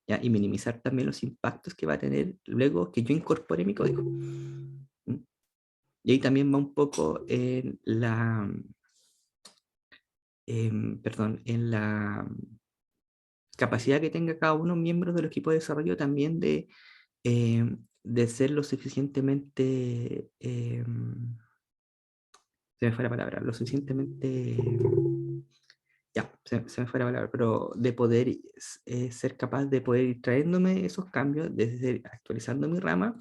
¿ya? Y minimizar también los impactos que va a tener luego que yo incorpore mi código. ¿Mm? Y ahí también va un poco en perdón, en la capacidad que tenga cada uno miembros del equipo de desarrollo también de ser lo suficientemente, se me fue la palabra, lo suficientemente, ya, se me fue la palabra, pero de poder ser capaz de poder ir trayéndome esos cambios, desde actualizando mi rama,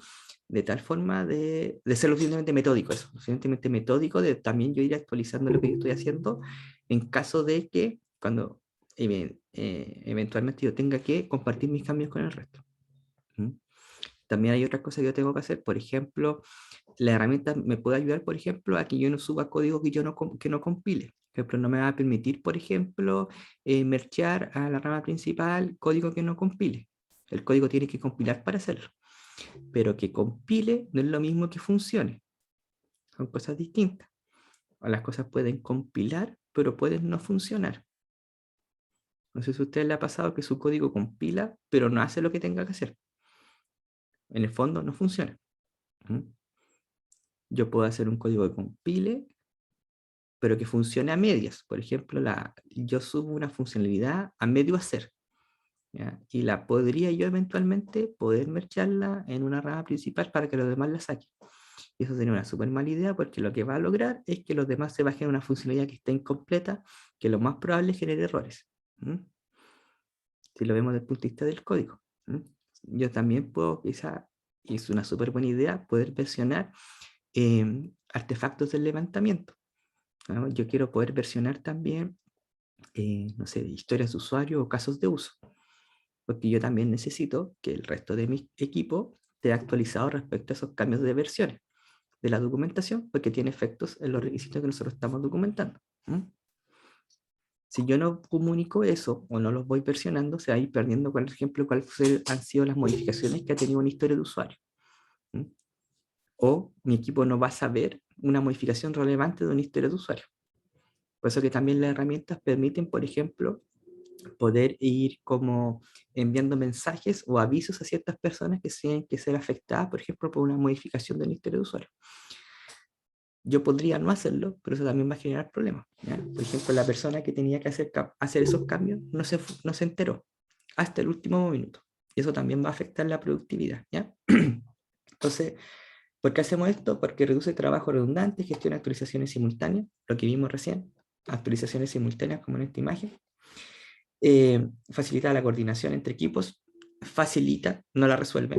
de tal forma de ser lo suficientemente metódico, eso, lo suficientemente metódico, de también yo ir actualizando lo que yo estoy haciendo en caso de que cuando eventualmente yo tenga que compartir mis cambios con el resto. ¿Mm? También hay otras cosas que yo tengo que hacer, por ejemplo, la herramienta me puede ayudar, por ejemplo, a que yo no suba código que yo no, que no compile. Por ejemplo, no me va a permitir, por ejemplo, mergear a la rama principal código que no compile. El código tiene que compilar para hacerlo. Pero que compile no es lo mismo que funcione. Son cosas distintas. O las cosas pueden compilar, pero pueden no funcionar. No sé si a usted le ha pasado que su código compila, pero no hace lo que tenga que hacer. En el fondo no funciona. ¿Mm? Yo puedo hacer un código que compile, pero que funcione a medias. Por ejemplo, yo subo una funcionalidad a medio hacer, ¿ya? Y la podría yo eventualmente poder mergearla en una rama principal para que los demás la saquen. Y eso sería una súper mala idea porque lo que va a lograr es que los demás se bajen una funcionalidad que está incompleta, que lo más probable es genere errores. ¿Mm? Si lo vemos desde el punto de vista del código. ¿Mm? Yo también puedo, quizá, y es una súper buena idea, poder versionar artefactos del levantamiento, ¿no? Yo quiero poder versionar también, no sé, historias de usuario o casos de uso, porque yo también necesito que el resto de mi equipo esté actualizado respecto a esos cambios de versiones de la documentación, porque tiene efectos en los requisitos que nosotros estamos documentando. ¿Mm? Si yo no comunico eso o no los voy versionando, se va a ir perdiendo, por ejemplo, cuáles han sido las modificaciones que ha tenido una historia de usuario. ¿Mm? O mi equipo no va a saber una modificación relevante de una historia de usuario. Por eso que también las herramientas permiten, por ejemplo, poder ir como enviando mensajes o avisos a ciertas personas que tienen que ser afectadas, por ejemplo, por una modificación de la historia de usuario. Yo podría no hacerlo, pero eso también va a generar problemas. ¿Ya? Por ejemplo, la persona que tenía que hacer esos cambios no se enteró hasta el último minuto. Y eso también va a afectar la productividad. ¿Ya? Entonces, ¿por qué hacemos esto? Porque reduce trabajo redundante, gestiona actualizaciones simultáneas, lo que vimos recién, actualizaciones simultáneas como en esta imagen. Facilita la coordinación entre equipos, facilita, no la resuelve.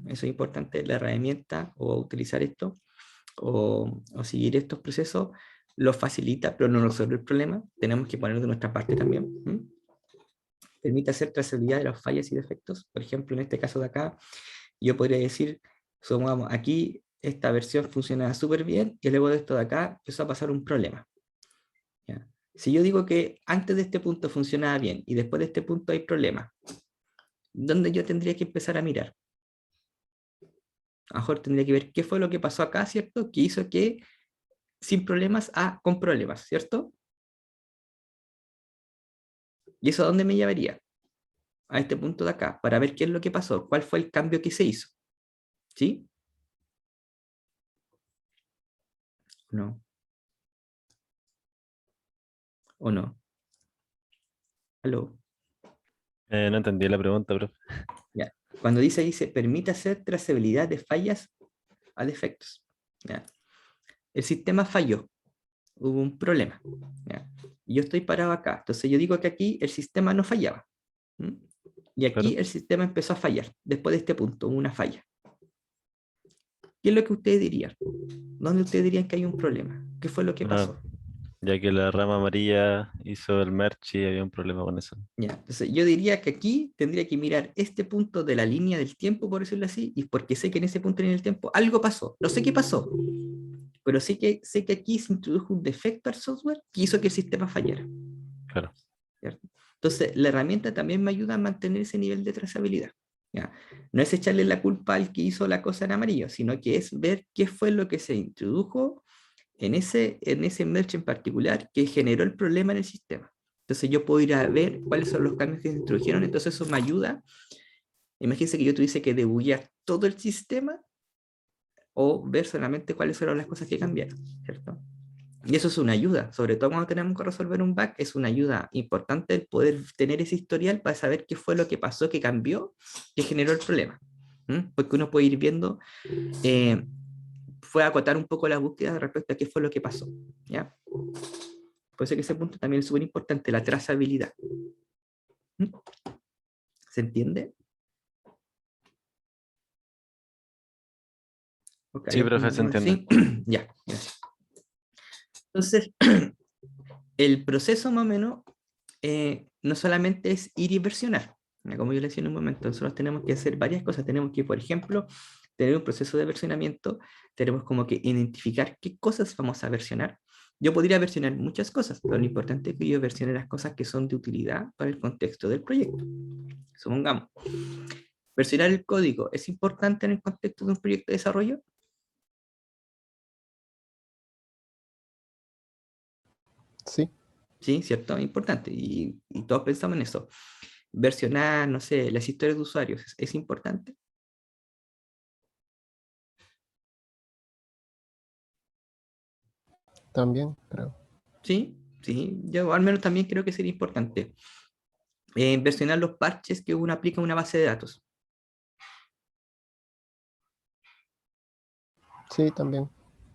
Eso es importante, la herramienta o utilizar esto o seguir estos procesos lo facilita, pero no resuelve el problema. Tenemos que poner de nuestra parte también. Permite hacer trazabilidad de las fallas y defectos. Por ejemplo, en este caso de acá, yo podría decir, supongamos, aquí esta versión funciona súper bien y luego de esto de acá empezó a pasar un problema. ¿Ya? Si yo digo que antes de este punto funcionaba bien y después de este punto hay problemas, ¿dónde yo tendría que empezar a mirar? A lo mejor tendría que ver qué fue lo que pasó acá, ¿cierto? Que hizo que sin problemas a con problemas, ¿cierto? ¿Y eso a dónde me llevaría? A este punto de acá, para ver qué es lo que pasó, cuál fue el cambio que se hizo. ¿Sí? No, o no. ¿Aló? No entendí la pregunta, bro. Ya. Cuando dice, permite hacer trazabilidad de fallas a defectos. ¿Ya? El sistema falló, hubo un problema. ¿Ya? Y yo estoy parado acá. Entonces yo digo que aquí el sistema no fallaba. ¿Mm? Y aquí Claro. el sistema empezó a fallar. Después de este punto, hubo una falla. ¿Qué es lo que ustedes dirían? ¿Dónde ustedes dirían que hay un problema? ¿Qué fue lo que Ah, pasó? ya que la rama amarilla hizo el merge y había un problema con eso. Ya, entonces yo diría que aquí tendría que mirar este punto de la línea del tiempo, por decirlo así, y porque sé que en ese punto en el tiempo algo pasó. No sé qué pasó, pero sí que sé que aquí se introdujo un defecto al software que hizo que el sistema fallara. Claro. ¿Cierto? Entonces, la herramienta también me ayuda a mantener ese nivel de trazabilidad. ¿Ya? No es echarle la culpa al que hizo la cosa en amarillo, sino que es ver qué fue lo que se introdujo en ese merge en particular que generó el problema en el sistema. Entonces yo puedo ir a ver cuáles son los cambios que se introdujeron, entonces eso me ayuda. Imagínense que yo tuviese que debuggear todo el sistema o ver solamente cuáles fueron las cosas que cambiaron, ¿cierto? Y eso es una ayuda, sobre todo cuando tenemos que resolver un bug, es una ayuda importante el poder tener ese historial para saber qué fue lo que pasó, qué cambió, qué generó el problema. Porque uno puede ir viendo, eh, fue acotar un poco la búsqueda respecto a qué fue lo que pasó. ¿Ya? Por eso que ese punto también es súper importante, la trazabilidad. ¿Mm? ¿Se entiende? Ok, ¿hay Sí, alguna profe, se duda? entiende. Sí, ya, gracias. Entonces, el proceso más o menos no solamente es ir y versionar, como yo le decía en un momento, nosotros tenemos que hacer varias cosas, tenemos que, por ejemplo, tener un proceso de versionamiento, tenemos como que identificar qué cosas vamos a versionar. Yo podría versionar muchas cosas, pero lo importante es que yo versione las cosas que son de utilidad para el contexto del proyecto. Supongamos, versionar el código es importante en el contexto de un proyecto de desarrollo. Sí, Sí, cierto, es importante y todos pensamos en eso. Versionar, no sé, las historias de usuarios es importante. también creo. Sí, sí, yo al menos también creo que sería importante. Versionar los parches que uno aplica a una base de datos. Sí, también.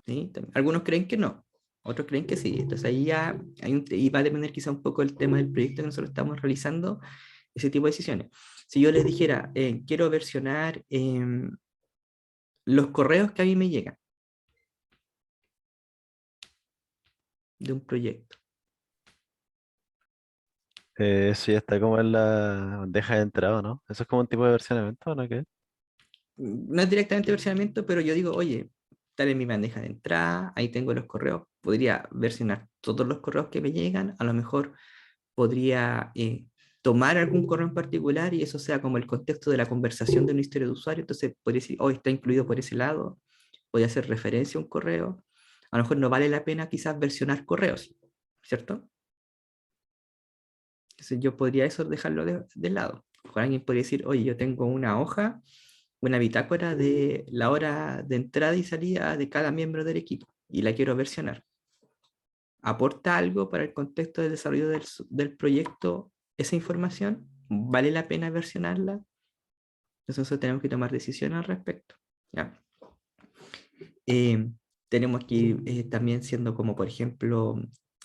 ¿Sí? Algunos creen que no, otros creen que sí. Entonces ahí ya y va a depender quizá un poco del tema del proyecto que nosotros estamos realizando, ese tipo de decisiones. Si yo les dijera, quiero versionar los correos que a mí me llegan de un proyecto. Eso ya está como en la bandeja de entrada, ¿no? Eso es como un tipo de versionamiento, ¿no? ¿Qué? No es directamente versionamiento, pero yo digo, oye, están en mi bandeja de entrada, ahí tengo los correos, podría versionar todos los correos que me llegan, a lo mejor podría tomar algún correo en particular y eso sea como el contexto de la conversación de una historia de usuario, entonces podría decir, oh, está incluido por ese lado, voy a hacer referencia a un correo, a lo mejor no vale la pena quizás versionar correos, ¿cierto? Entonces yo podría eso dejarlo de lado. O alguien podría decir, oye, yo tengo una hoja, una bitácora de la hora de entrada y salida de cada miembro del equipo y la quiero versionar. ¿Aporta algo para el contexto de desarrollo del proyecto esa información? ¿Vale la pena versionarla? Entonces nosotros tenemos que tomar decisiones al respecto. ¿Ya? Tenemos que ir también siendo como, por ejemplo,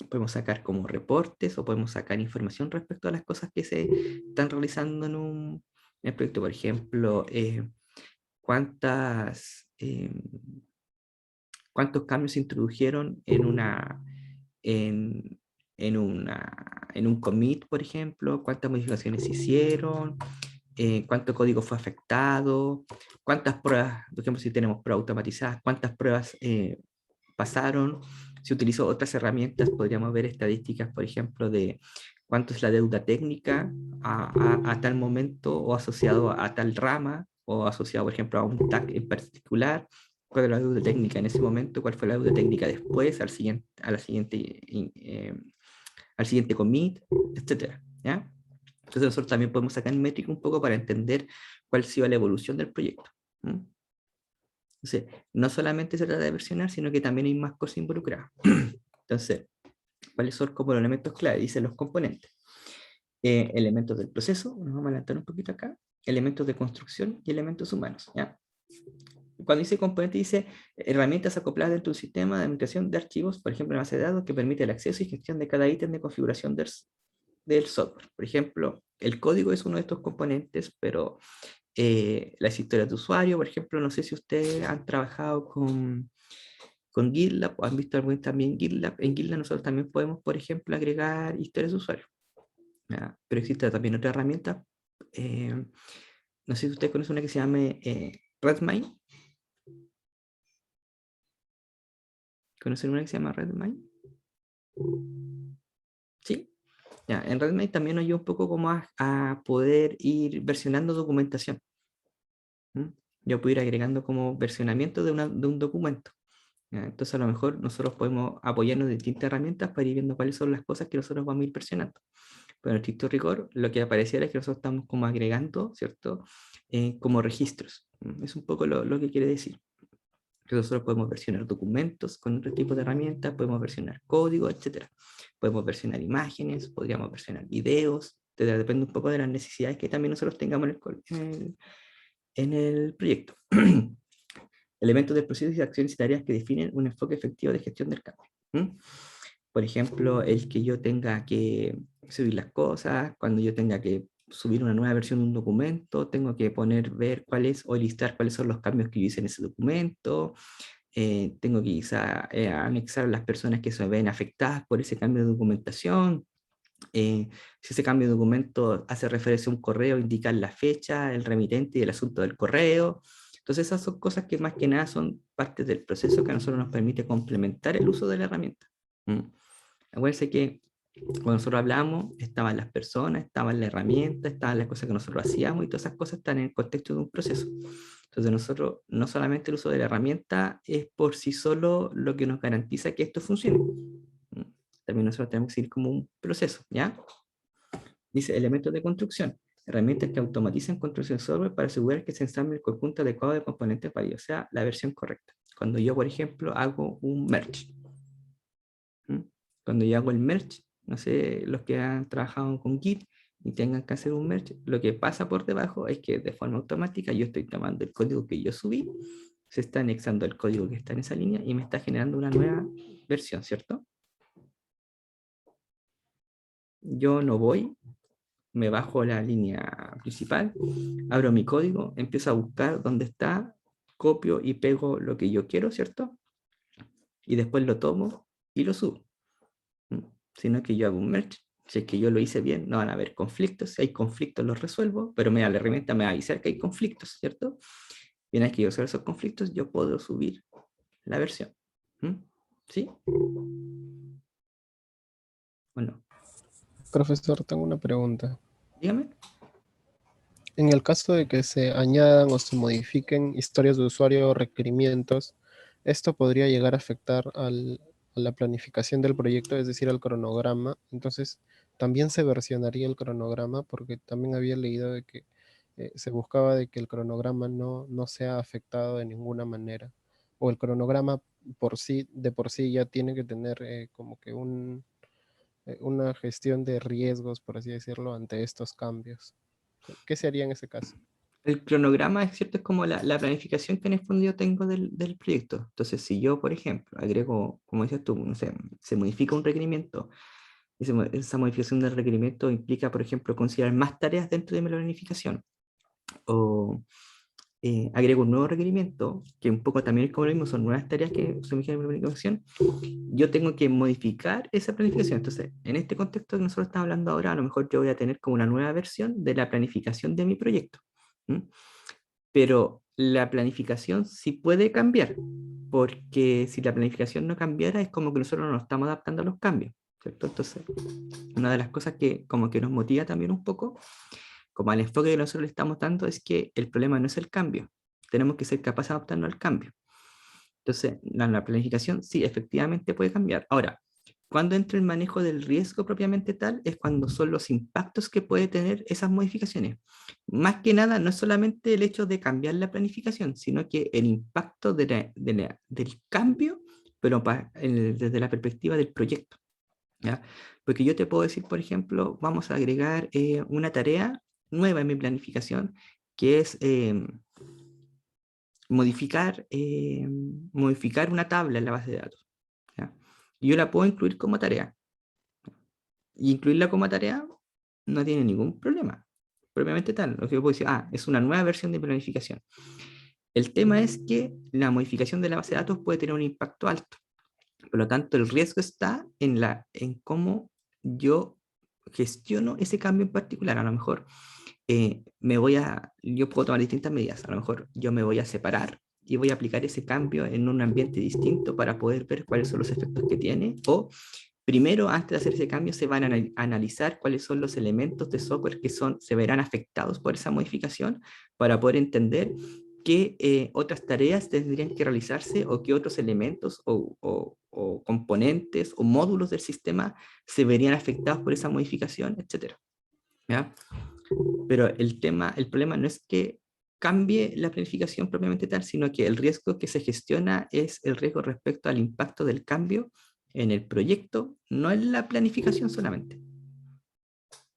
podemos sacar como reportes o podemos sacar información respecto a las cosas que se están realizando en el proyecto. Por ejemplo, cuántos cambios se introdujeron en, en un commit, por ejemplo, cuántas modificaciones se hicieron, cuánto código fue afectado, cuántas pruebas, por ejemplo, si tenemos pruebas automatizadas, cuántas pruebas pasaron, si utilizó otras herramientas, podríamos ver estadísticas, por ejemplo, de cuánto es la deuda técnica a tal momento o asociado a tal rama o asociado, por ejemplo, a un tag en particular, cuál es la deuda técnica en ese momento, cuál fue la deuda técnica después, al siguiente commit, etcétera, ¿ya? Entonces nosotros también podemos sacar métrica un poco para entender cuál ha sido la evolución del proyecto. Entonces, no solamente se trata de versionar, sino que también hay más cosas involucradas. Entonces, ¿cuáles son como los elementos clave? Dicen los componentes. Elementos del proceso, nos vamos a adelantar un poquito acá, elementos de construcción y elementos humanos, ¿ya? Cuando dice componente, dice herramientas acopladas dentro de un sistema de administración de archivos, por ejemplo, en base de datos, que permite el acceso y gestión de cada ítem de configuración del software. Por ejemplo, el código es uno de estos componentes, pero las historias de usuario, por ejemplo, no sé si ustedes han trabajado con GitLab o han visto algún también GitLab. En GitLab nosotros también podemos, por ejemplo, agregar historias de usuario. ¿Ya? Pero existe también otra herramienta. No sé si ustedes conocen una que se llama Redmine. ¿Conocen una que se llama Redmine? ¿Sí? Ya, en Redmine también nos ayuda un poco como a poder ir versionando documentación. Yo puedo ir agregando como versionamiento de un documento. ¿Ya? Entonces a lo mejor nosotros podemos apoyarnos de distintas herramientas para ir viendo cuáles son las cosas que nosotros vamos a ir versionando. Pero en estricto rigor, lo que apareciera es que nosotros estamos como agregando, ¿cierto? Como registros. Es un poco lo que quiere decir. Que nosotros podemos versionar documentos con otro tipo de herramientas, podemos versionar código, etc. Podemos versionar imágenes, podríamos versionar videos, etc. Depende un poco de las necesidades que también nosotros tengamos en el proyecto. Elementos del proceso y acciones y tareas que definen un enfoque efectivo de gestión del cambio. Por ejemplo, el que yo tenga que subir las cosas, cuando yo tenga que subir una nueva versión de un documento, tengo que ver cuáles o listar cuáles son los cambios que yo hice en ese documento, tengo que quizá anexar a las personas que se ven afectadas por ese cambio de documentación. Si ese cambio de documento hace referencia a un correo, indicar la fecha, el remitente y el asunto del correo. Entonces esas son cosas que más que nada son partes del proceso que a nosotros nos permite complementar el uso de la herramienta. Acuérdense que cuando nosotros hablamos, estaban las personas, estaban la herramienta, estaban las cosas que nosotros hacíamos y todas esas cosas están en el contexto de un proceso. Entonces nosotros, no solamente el uso de la herramienta es por sí solo lo que nos garantiza que esto funcione. También nosotros tenemos que seguir como un proceso, ¿ya? Dice elementos de construcción, herramientas que automatizan construcción de software para asegurar que se ensamble el conjunto adecuado de componentes válidos, o sea, la versión correcta. Cuando yo, por ejemplo, hago un merge, cuando yo hago el merge, no sé, los que han trabajado con Git y tengan que hacer un merge, lo que pasa por debajo es que de forma automática yo estoy tomando el código que yo subí, se está anexando el código que está en esa línea y me está generando una nueva versión, ¿cierto? Yo no voy, me bajo la línea principal, abro mi código, empiezo a buscar dónde está, copio y pego lo que yo quiero, ¿cierto? Y después lo tomo y lo subo. Sino que yo hago un merge. Si es que yo lo hice bien, no van a haber conflictos. Si hay conflictos, los resuelvo, pero la herramienta me va a avisar que hay conflictos, ¿cierto? Y una vez que yo resuelvo esos conflictos, yo puedo subir la versión. ¿Mm? ¿Sí? ¿O no? Profesor, tengo una pregunta. Dígame. En el caso de que se añadan o se modifiquen historias de usuario o requerimientos, esto podría llegar a afectar a la planificación del proyecto, es decir, al cronograma. Entonces, también se versionaría el cronograma, porque también había leído de que se buscaba de que el cronograma no sea afectado de ninguna manera. O el cronograma de por sí ya tiene que tener como que una gestión de riesgos, por así decirlo, ante estos cambios. ¿Qué se haría en ese caso? El cronograma, es cierto, es como la planificación que en el fondo yo tengo del proyecto. Entonces, si yo, por ejemplo, agrego, como decías tú, no sé, se modifica un requerimiento, y esa modificación del requerimiento implica, por ejemplo, considerar más tareas dentro de mi planificación, o agrego un nuevo requerimiento, que un poco también es como lo mismo, son nuevas tareas que se me generan en mi planificación, yo tengo que modificar esa planificación. Entonces, en este contexto que nosotros estamos hablando ahora, a lo mejor yo voy a tener como una nueva versión de la planificación de mi proyecto. ¿Mm? Pero la planificación sí puede cambiar, porque si la planificación no cambiara es como que nosotros no nos estamos adaptando a los cambios, ¿cierto? Entonces, una de las cosas que como que nos motiva también un poco, como al enfoque que nosotros le estamos dando, es que el problema no es el cambio, tenemos que ser capaces de adaptarnos al cambio. Entonces, la planificación sí, efectivamente puede cambiar. Ahora, cuando entra el manejo del riesgo propiamente tal, es cuando son los impactos que puede tener esas modificaciones. Más que nada, no es solamente el hecho de cambiar la planificación, sino que el impacto del cambio, pero desde la perspectiva del proyecto. ¿Ya? Porque yo te puedo decir, por ejemplo, vamos a agregar una tarea nueva en mi planificación, que es modificar una tabla en la base de datos. ¿Ya? Y yo la puedo incluir como tarea. Y incluirla como tarea no tiene ningún problema. Propiamente tal, lo que yo puedo decir, es una nueva versión de planificación. El tema es que la modificación de la base de datos puede tener un impacto alto. Por lo tanto, el riesgo está en cómo yo gestiono ese cambio en particular. A lo mejor yo puedo tomar distintas medidas. A lo mejor yo me voy a separar y voy a aplicar ese cambio en un ambiente distinto para poder ver cuáles son los efectos que tiene. O primero, antes de hacer ese cambio, se van a analizar cuáles son los elementos de software que se verán afectados por esa modificación para poder entender qué otras tareas tendrían que realizarse o qué otros elementos o componentes o módulos del sistema se verían afectados por esa modificación, etcétera. ¿Ya? Pero el problema no es que cambie la planificación propiamente tal, sino que el riesgo que se gestiona es el riesgo respecto al impacto del cambio en el proyecto, no en la planificación solamente.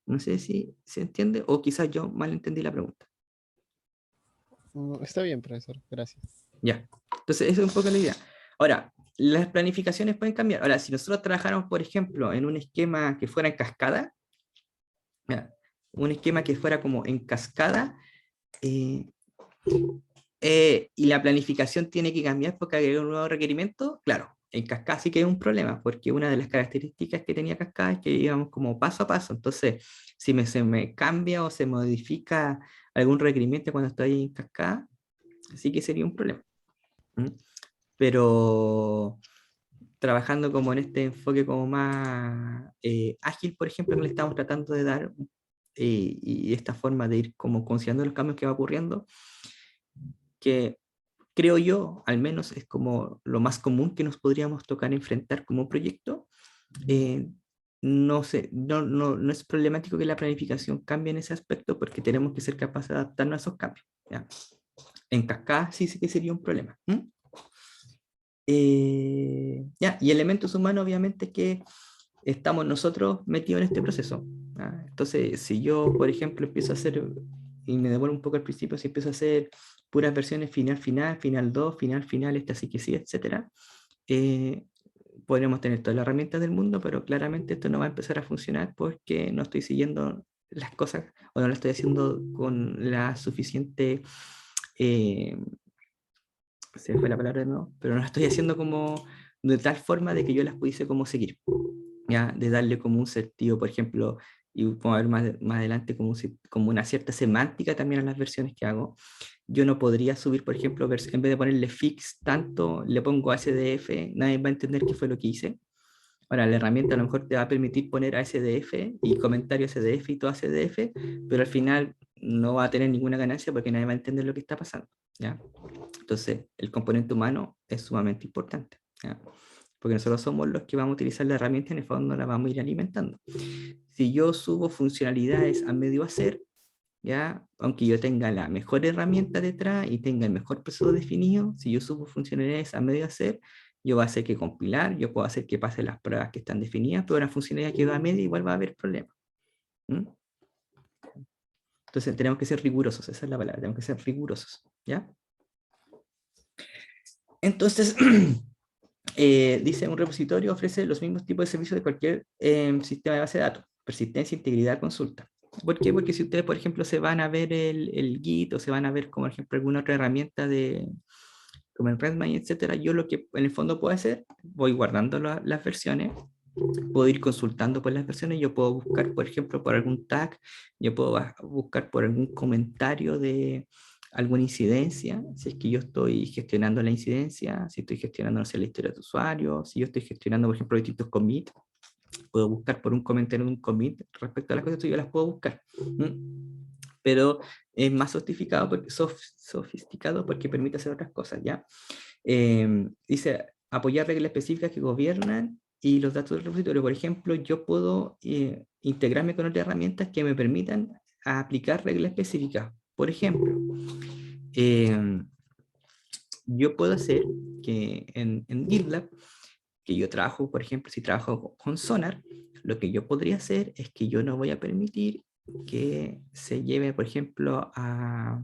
No sé si se entiende o quizás yo mal entendí la pregunta. Está bien, profesor. Gracias. Ya, entonces esa es un poco la idea. Ahora, las planificaciones pueden cambiar. Ahora, si nosotros trabajáramos, por ejemplo, en un esquema que fuera en cascada, ya, un esquema que fuera como en cascada, eh, y la planificación tiene que cambiar porque agregó un nuevo requerimiento, claro, en Cascada sí que hay un problema, porque una de las características que tenía Cascada es que íbamos como paso a paso. Entonces, si se me cambia o se modifica algún requerimiento cuando estoy en Cascada, sí que sería un problema. ¿Mm? Pero trabajando como en este enfoque como más ágil, por ejemplo, que le estamos tratando de dar, y esta forma de ir como considerando los cambios que va ocurriendo, que creo yo, al menos es como lo más común que nos podríamos tocar enfrentar como proyecto. eh, no sé, no es problemático que la planificación cambie en ese aspecto porque tenemos que ser capaces de adaptarnos a esos cambios. ¿Ya? En cascada sí que sería un problema. Ya, y elementos humanos obviamente que estamos nosotros metidos en este proceso. ¿Ya? Entonces, si yo, por ejemplo, empiezo a hacer, y me demoro un poco al principio, si empiezo a hacer puras versiones final, final, final 2 final, final, esta sí que sí, etcétera, eh, podríamos tener todas las herramientas del mundo, pero claramente esto no va a empezar a funcionar porque no estoy siguiendo las cosas o no lo estoy haciendo con la suficiente, eh, se me fue la palabra no, pero no lo estoy haciendo como de tal forma de que yo las pudiese como seguir, ¿ya? De darle como un sentido, por ejemplo, y vamos a ver más adelante como una cierta semántica también a las versiones que hago. Yo no podría subir, por ejemplo, en vez de ponerle fix tanto, le pongo ASDF, nadie va a entender qué fue lo que hice. Ahora, la herramienta a lo mejor te va a permitir poner ASDF y comentario ASDF y todo ASDF, pero al final no va a tener ninguna ganancia porque nadie va a entender lo que está pasando, ¿ya? Entonces, el componente humano es sumamente importante, ¿ya? Porque nosotros somos los que vamos a utilizar la herramienta, en el fondo la vamos a ir alimentando. Si yo subo funcionalidades a medio hacer, ¿ya? Aunque yo tenga la mejor herramienta detrás y tenga el mejor proceso definido, si yo subo funcionalidades a medio hacer, yo voy a hacer que compilar, yo puedo hacer que pase las pruebas que están definidas, pero la funcionalidad que va a media igual va a haber problemas. ¿Mm? Entonces tenemos que ser rigurosos, esa es la palabra, tenemos que ser rigurosos, ¿ya? Entonces, dice, un repositorio ofrece los mismos tipos de servicios de cualquier sistema de base de datos, persistencia, integridad, consulta. ¿Por qué? Porque si ustedes, por ejemplo, se van a ver el Git o se van a ver, como por ejemplo, alguna otra herramienta como el Redmine, etcétera, yo lo que en el fondo puedo hacer, voy guardando las versiones, puedo ir consultando por las versiones, yo puedo buscar, por ejemplo, por algún tag, yo puedo buscar por algún comentario de alguna incidencia, si es que yo estoy gestionando la incidencia, si estoy gestionando, no sé, la historia de usuario, si yo estoy gestionando, por ejemplo, distintos commits, puedo buscar por un comentario de un commit respecto a las cosas, yo las puedo buscar. Pero es más sofisticado porque permite hacer otras cosas, ¿ya? Dice, apoyar reglas específicas que gobiernan y los datos del repositorio. Por ejemplo, yo puedo integrarme con otras herramientas que me permitan aplicar reglas específicas. Por ejemplo, yo puedo hacer que en GitLab, que yo trabajo, por ejemplo, si trabajo con Sonar, lo que yo podría hacer es que yo no voy a permitir que se lleve, por ejemplo, a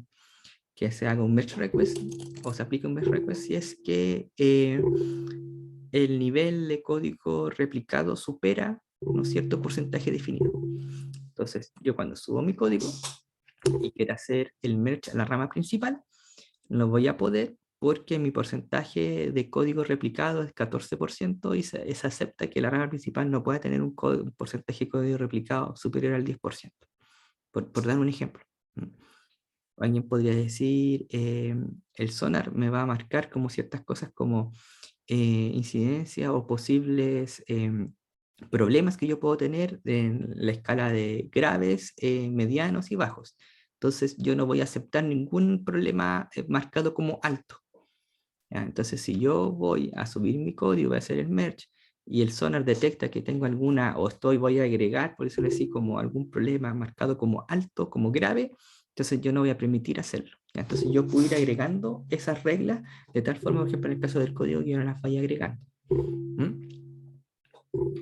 que se haga un merge request o se aplique un merge request si es que el nivel de código replicado supera un cierto porcentaje definido. Entonces, yo cuando subo mi código y quiero hacer el merge a la rama principal, no voy a poder porque mi porcentaje de código replicado es 14% y se acepta que la rama principal no pueda tener un porcentaje de código replicado superior al 10%, por dar un ejemplo. Alguien podría decir, el Sonar me va a marcar como ciertas cosas como incidencia o posibles problemas que yo puedo tener en la escala de graves, medianos y bajos. Entonces yo no voy a aceptar ningún problema marcado como alto. ¿Ya? Entonces si yo voy a subir mi código, voy a hacer el merge, y el Sonar detecta que tengo alguna, o voy a agregar, por eso le decía, como algún problema marcado como alto, como grave, entonces yo no voy a permitir hacerlo. ¿Ya? Entonces yo puedo ir agregando esas reglas de tal forma, por ejemplo, en el caso del código, que yo no las vaya agregando. ¿Mm?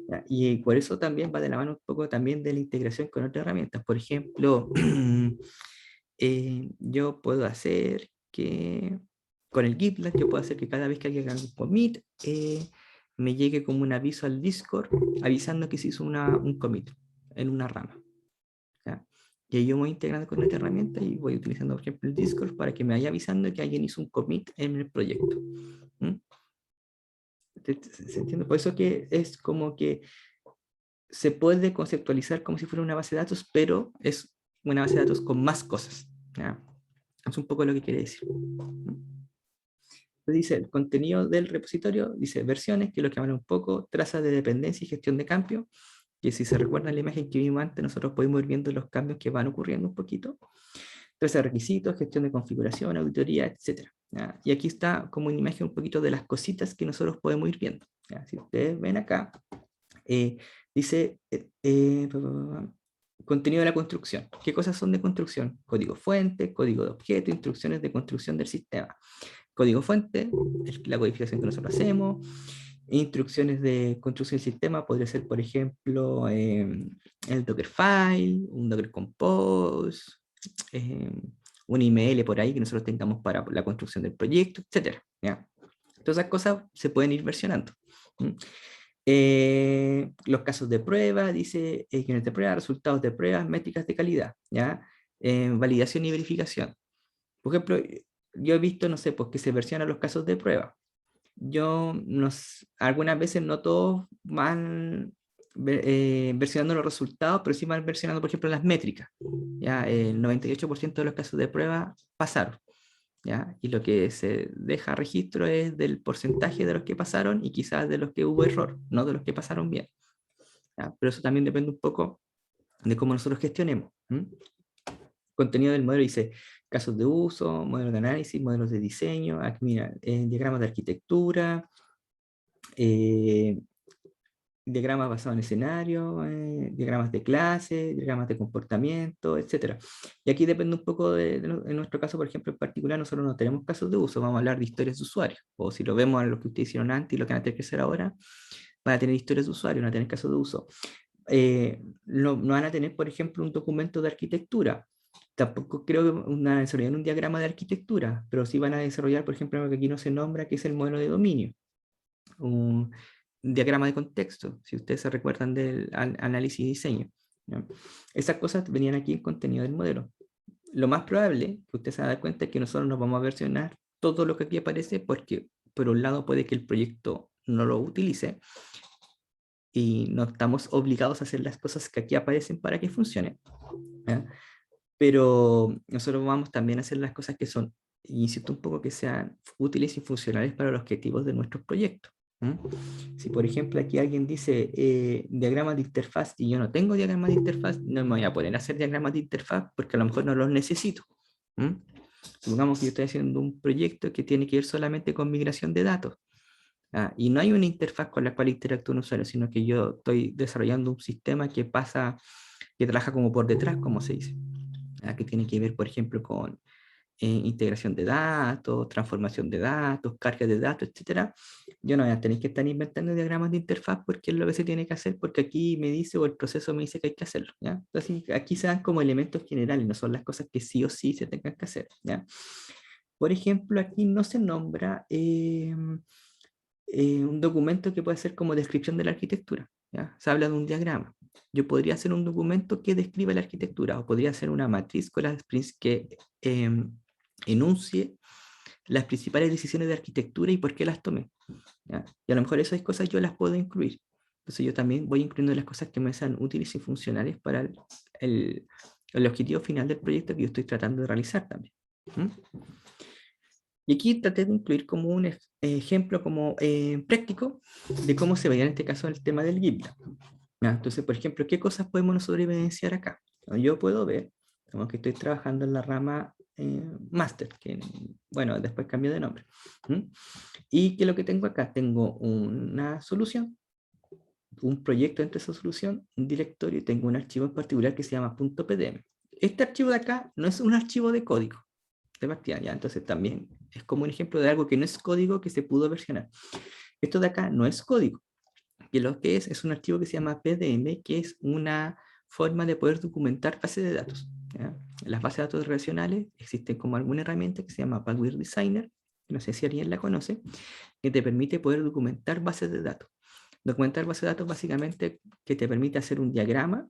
¿Ya? Y por eso también va de la mano un poco también de la integración con otras herramientas. Por ejemplo, yo puedo hacer que con el GitLab, yo puedo hacer que cada vez que alguien haga un commit, me llegue como un aviso al Discord avisando que se hizo un commit en una rama. ¿Ya? Y ahí yo me voy integrando con esta herramienta y voy utilizando, por ejemplo, el Discord para que me vaya avisando que alguien hizo un commit en el proyecto. ¿Mm? ¿Se entiende? Por eso que es como que se puede conceptualizar como si fuera una base de datos, pero es una base de datos con más cosas. ¿Ya? Es un poco lo que quiere decir. Dice el contenido del repositorio, dice versiones, que es lo que habla un poco, trazas de dependencia y gestión de cambio, que si se recuerdan la imagen que vimos antes, nosotros podemos ir viendo los cambios que van ocurriendo un poquito. Trazas de requisitos, gestión de configuración, auditoría, etc. ¿Ya? Y aquí está como una imagen un poquito de las cositas que nosotros podemos ir viendo. ¿Ya? Si ustedes ven acá, dice contenido de la construcción. ¿Qué cosas son de construcción? Código fuente, código de objeto, instrucciones de construcción del sistema. Código fuente, la codificación que nosotros hacemos. Instrucciones de construcción del sistema podría ser, por ejemplo, el Dockerfile, un Docker Compose, un email por ahí que nosotros tengamos para la construcción del proyecto, etc. ¿Ya? Todas esas cosas se pueden ir versionando. Los casos de prueba, dice guiones de prueba, resultados de pruebas, métricas de calidad, ¿ya? Validación y verificación. Por ejemplo, yo he visto, no sé, pues que se versionan los casos de prueba. Algunas veces no todos van versionando los resultados, pero sí van versionando, por ejemplo, las métricas. ¿Ya? El 98% de los casos de prueba pasaron. ¿Ya? Y lo que se deja registro es del porcentaje de los que pasaron y quizás de los que hubo error, no de los que pasaron bien. ¿Ya? Pero eso también depende un poco de cómo nosotros gestionemos. Contenido del modelo dice casos de uso, modelos de análisis, modelos de diseño, aquí mira, diagramas de arquitectura, diagramas basados en escenario, diagramas de clase, diagramas de comportamiento, etc. Y aquí depende un poco en nuestro caso, por ejemplo, en particular, nosotros no tenemos casos de uso, vamos a hablar de historias de usuario, o si lo vemos en lo que ustedes hicieron antes y lo que van a tener que hacer ahora, van a tener historias de usuario, van a tener casos de uso. No van a tener, por ejemplo, un documento de arquitectura. Tampoco creo que van a desarrollar un diagrama de arquitectura, pero sí van a desarrollar, por ejemplo, lo que aquí no se nombra, que es el modelo de dominio. Un diagrama de contexto, si ustedes se recuerdan del análisis y diseño. ¿Ya? Esas cosas venían aquí en contenido del modelo. Lo más probable, que ustedes se van a dar cuenta, es que nosotros nos vamos a versionar todo lo que aquí aparece, porque por un lado puede que el proyecto no lo utilice, y no estamos obligados a hacer las cosas que aquí aparecen para que funcionen. ¿Ya? Pero nosotros vamos también a hacer las cosas que son, insisto un poco, que sean útiles y funcionales para los objetivos de nuestros proyectos. Si por ejemplo aquí alguien dice diagramas de interfaz y yo no tengo diagramas de interfaz, no me voy a poner a hacer diagramas de interfaz porque a lo mejor no los necesito. Supongamos que yo estoy haciendo un proyecto que tiene que ver solamente con migración de datos. Y no hay una interfaz con la cual interactúa un usuario, sino que yo estoy desarrollando un sistema que trabaja como por detrás, como se dice. Que tiene que ver, por ejemplo, con integración de datos, transformación de datos, carga de datos, etcétera. Yo no voy a tener que estar inventando diagramas de interfaz porque es lo que se tiene que hacer, porque aquí me dice o el proceso me dice que hay que hacerlo. ¿Ya? Entonces aquí se dan como elementos generales, no son las cosas que sí o sí se tengan que hacer. ¿Ya? Por ejemplo, aquí no se nombra un documento que puede ser como descripción de la arquitectura. ¿Ya? Se habla de un diagrama. Yo podría hacer un documento que describa la arquitectura, o podría hacer una matriz con que enuncie las principales decisiones de arquitectura y por qué las tomé. ¿Ya? Y a lo mejor esas cosas yo las puedo incluir. Entonces yo también voy incluyendo las cosas que me sean útiles y funcionales para el objetivo final del proyecto que yo estoy tratando de realizar también. Y aquí traté de incluir como un ejemplo como práctico de cómo se veía en este caso el tema del GitLab. Entonces, por ejemplo, ¿qué cosas podemos nosotros evidenciar acá? Yo puedo ver, como que estoy trabajando en la rama Master, que bueno, después cambio de nombre. Y que lo que tengo acá, tengo una solución, un proyecto dentro de esa solución, un directorio, y tengo un archivo en particular que se llama .pdm. Este archivo de acá no es un archivo de código de partida, ¿ya? Entonces también es como un ejemplo de algo que no es código que se pudo versionar. Esto de acá no es código, que lo que es un archivo que se llama PDM, que es una forma de poder documentar bases de datos. ¿Ya? Las bases de datos relacionales existen como alguna herramienta que se llama Pagware Designer, no sé si alguien la conoce, que te permite poder documentar bases de datos. Documentar bases de datos básicamente que te permite hacer un diagrama,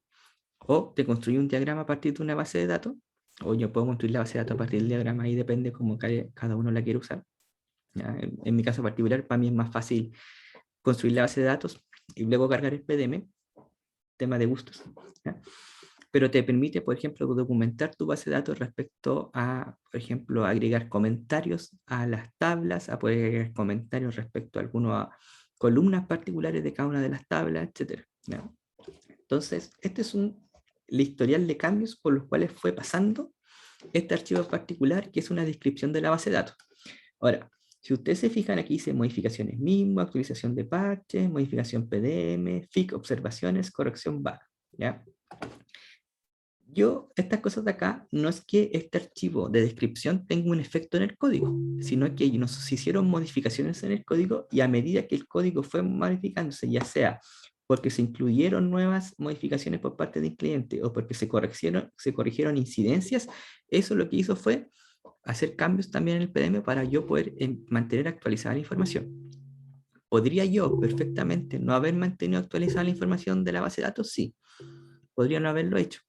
o te construye un diagrama a partir de una base de datos, o yo puedo construir la base de datos a partir del diagrama, ahí depende cómo cada uno la quiere usar. ¿Ya? En mi caso particular, para mí es más fácil construir la base de datos y luego cargar el PDM, tema de gustos. ¿Ya? Pero te permite, por ejemplo, documentar tu base de datos respecto a, por ejemplo, agregar comentarios a las tablas, a poder agregar comentarios respecto a algunas columnas particulares de cada una de las tablas, etc. ¿Ya? Entonces, este es el historial de cambios por los cuales fue pasando este archivo particular, que es una descripción de la base de datos. Ahora, si ustedes se fijan, aquí dice modificaciones mismo, actualización de parches, modificación PDM, FIC, observaciones, corrección bug. ¿Ya? Estas cosas de acá, no es que este archivo de descripción tenga un efecto en el código, sino que se hicieron modificaciones en el código, y a medida que el código fue modificándose, ya sea porque se incluyeron nuevas modificaciones por parte del cliente o porque se corrigieron incidencias, eso lo que hizo fue hacer cambios también en el PDM para yo poder mantener actualizada la información. ¿Podría yo perfectamente no haber mantenido actualizada la información de la base de datos? Sí, podría no haberlo hecho.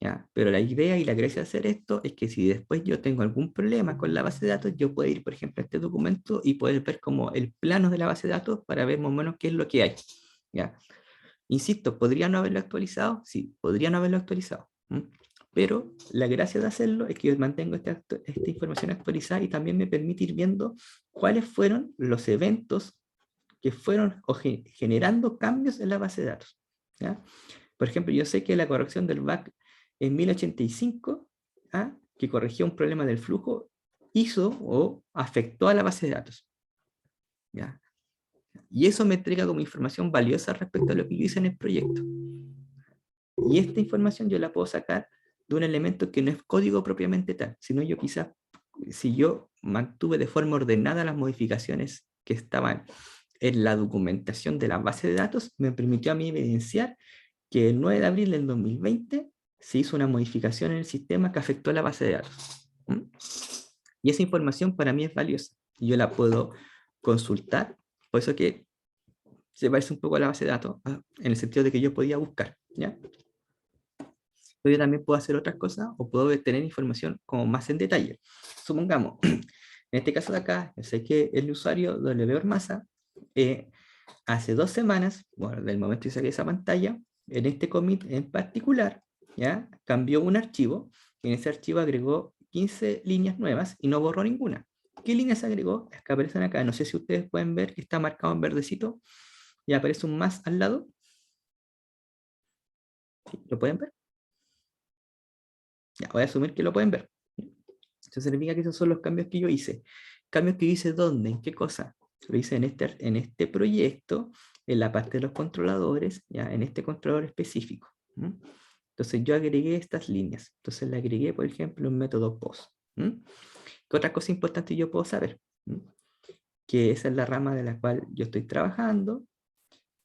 ¿Ya? Pero la idea y la gracia de hacer esto es que si después yo tengo algún problema con la base de datos, yo puedo ir, por ejemplo, a este documento y poder ver como el plano de la base de datos para ver más o menos qué es lo que hay. ¿Ya? Insisto, ¿podría no haberlo actualizado? Sí, podría no haberlo actualizado. Pero la gracia de hacerlo es que yo mantengo esta información actualizada y también me permite ir viendo cuáles fueron los eventos que fueron generando cambios en la base de datos. ¿Ya? Por ejemplo, yo sé que la corrección del back en 1085, que corregía un problema del flujo, hizo o afectó a la base de datos. ¿Ya? Y eso me entrega como información valiosa respecto a lo que yo hice en el proyecto. Y esta información yo la puedo sacar de un elemento que no es código propiamente tal, sino yo quizás, si yo mantuve de forma ordenada las modificaciones que estaban en la documentación de la base de datos, me permitió a mí evidenciar que el 9 de abril del 2020 se hizo una modificación en el sistema que afectó a la base de datos. Y esa información para mí es valiosa. Y yo la puedo consultar, por eso que se parece un poco a la base de datos, en el sentido de que yo podía buscar, ¿ya? Pero yo también puedo hacer otras cosas o puedo tener información como más en detalle. Supongamos, en este caso de acá, yo sé que el usuario W. Ormaza hace 2 semanas, bueno, del momento que saqué esa pantalla, en este commit en particular, ¿ya? Cambió un archivo, y en ese archivo agregó 15 líneas nuevas y no borró ninguna. ¿Qué líneas agregó? Las que aparecen acá. No sé si ustedes pueden ver que está marcado en verdecito y aparece un más al lado. ¿Sí? ¿Lo pueden ver? Ya, voy a asumir que lo pueden ver. Eso significa que esos son los cambios que yo hice. ¿Cambios que yo hice dónde? ¿En qué cosa? Lo hice en este proyecto, en la parte de los controladores, ya en este controlador específico. Entonces yo agregué estas líneas. Entonces le agregué, por ejemplo, un método post. ¿Qué otra cosa importante yo puedo saber? Que esa es la rama de la cual yo estoy trabajando,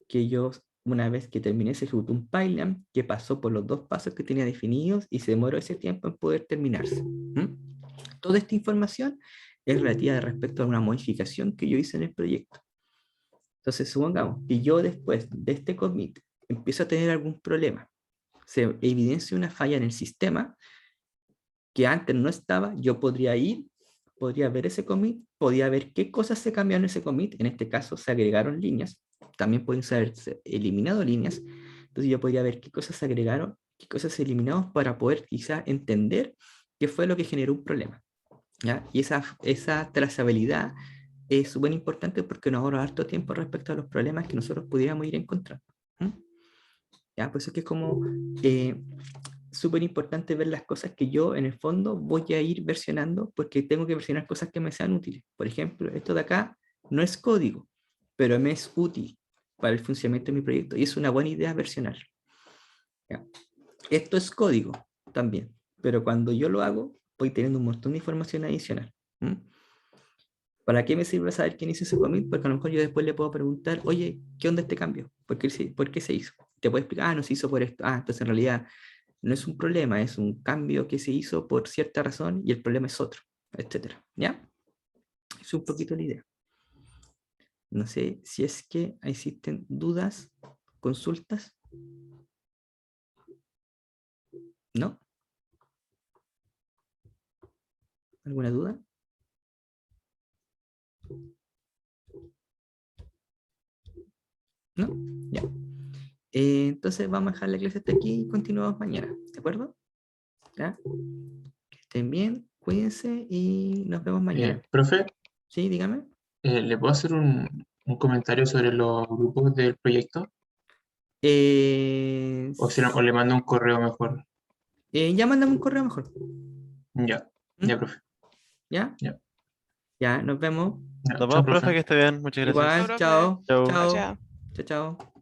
que yo, una vez que terminé, se ejecutó un pipeline que pasó por los 2 pasos que tenía definidos y se demoró ese tiempo en poder terminarse. Toda esta información es relativa respecto a una modificación que yo hice en el proyecto. Entonces, supongamos que yo después de este commit empiezo a tener algún problema, se evidencia una falla en el sistema que antes no estaba, yo podría ir, podría ver ese commit, podría ver qué cosas se cambiaron en ese commit, en este caso se agregaron líneas, también pueden haberse eliminado líneas, entonces yo podría ver qué cosas se agregaron, qué cosas se eliminaron para poder quizá entender qué fue lo que generó un problema. ¿Ya? Y esa trazabilidad es súper importante porque nos ahorra harto tiempo respecto a los problemas que nosotros pudiéramos ir encontrando. ¿Ya? Por eso es que es como súper importante ver las cosas que yo en el fondo voy a ir versionando porque tengo que versionar cosas que me sean útiles. Por ejemplo, esto de acá no es código, pero me es útil para el funcionamiento de mi proyecto y es una buena idea versionarlo. ¿Ya? Esto es código también, pero cuando yo lo hago voy teniendo un montón de información adicional. ¿Para qué me sirve saber quién hizo ese commit? Porque a lo mejor yo después le puedo preguntar, oye, ¿qué onda este cambio? ¿Por qué se hizo? Te puedo explicar, no se hizo por esto. Entonces en realidad no es un problema, es un cambio que se hizo por cierta razón y el problema es otro, etcétera. ¿Ya? Es un poquito la idea. No sé si es que existen dudas, consultas. ¿No? ¿Alguna duda? ¿No? Ya. Entonces vamos a dejar la clase hasta aquí y continuamos mañana, ¿de acuerdo? ¿Ya? Que estén bien, cuídense y nos vemos mañana. Profe, Sí, dígame. ¿le puedo hacer un comentario sobre los grupos del proyecto? O le mando un correo mejor. Ya mándame un correo mejor. Ya, ya, profe. ¿Ya? Ya. Ya, nos vemos. Ya, Nos chao, vemos, profe, profe. que esté bien. Muchas gracias. Igual, profe. chao. Chao. Chao. Gracias. Chao, chao.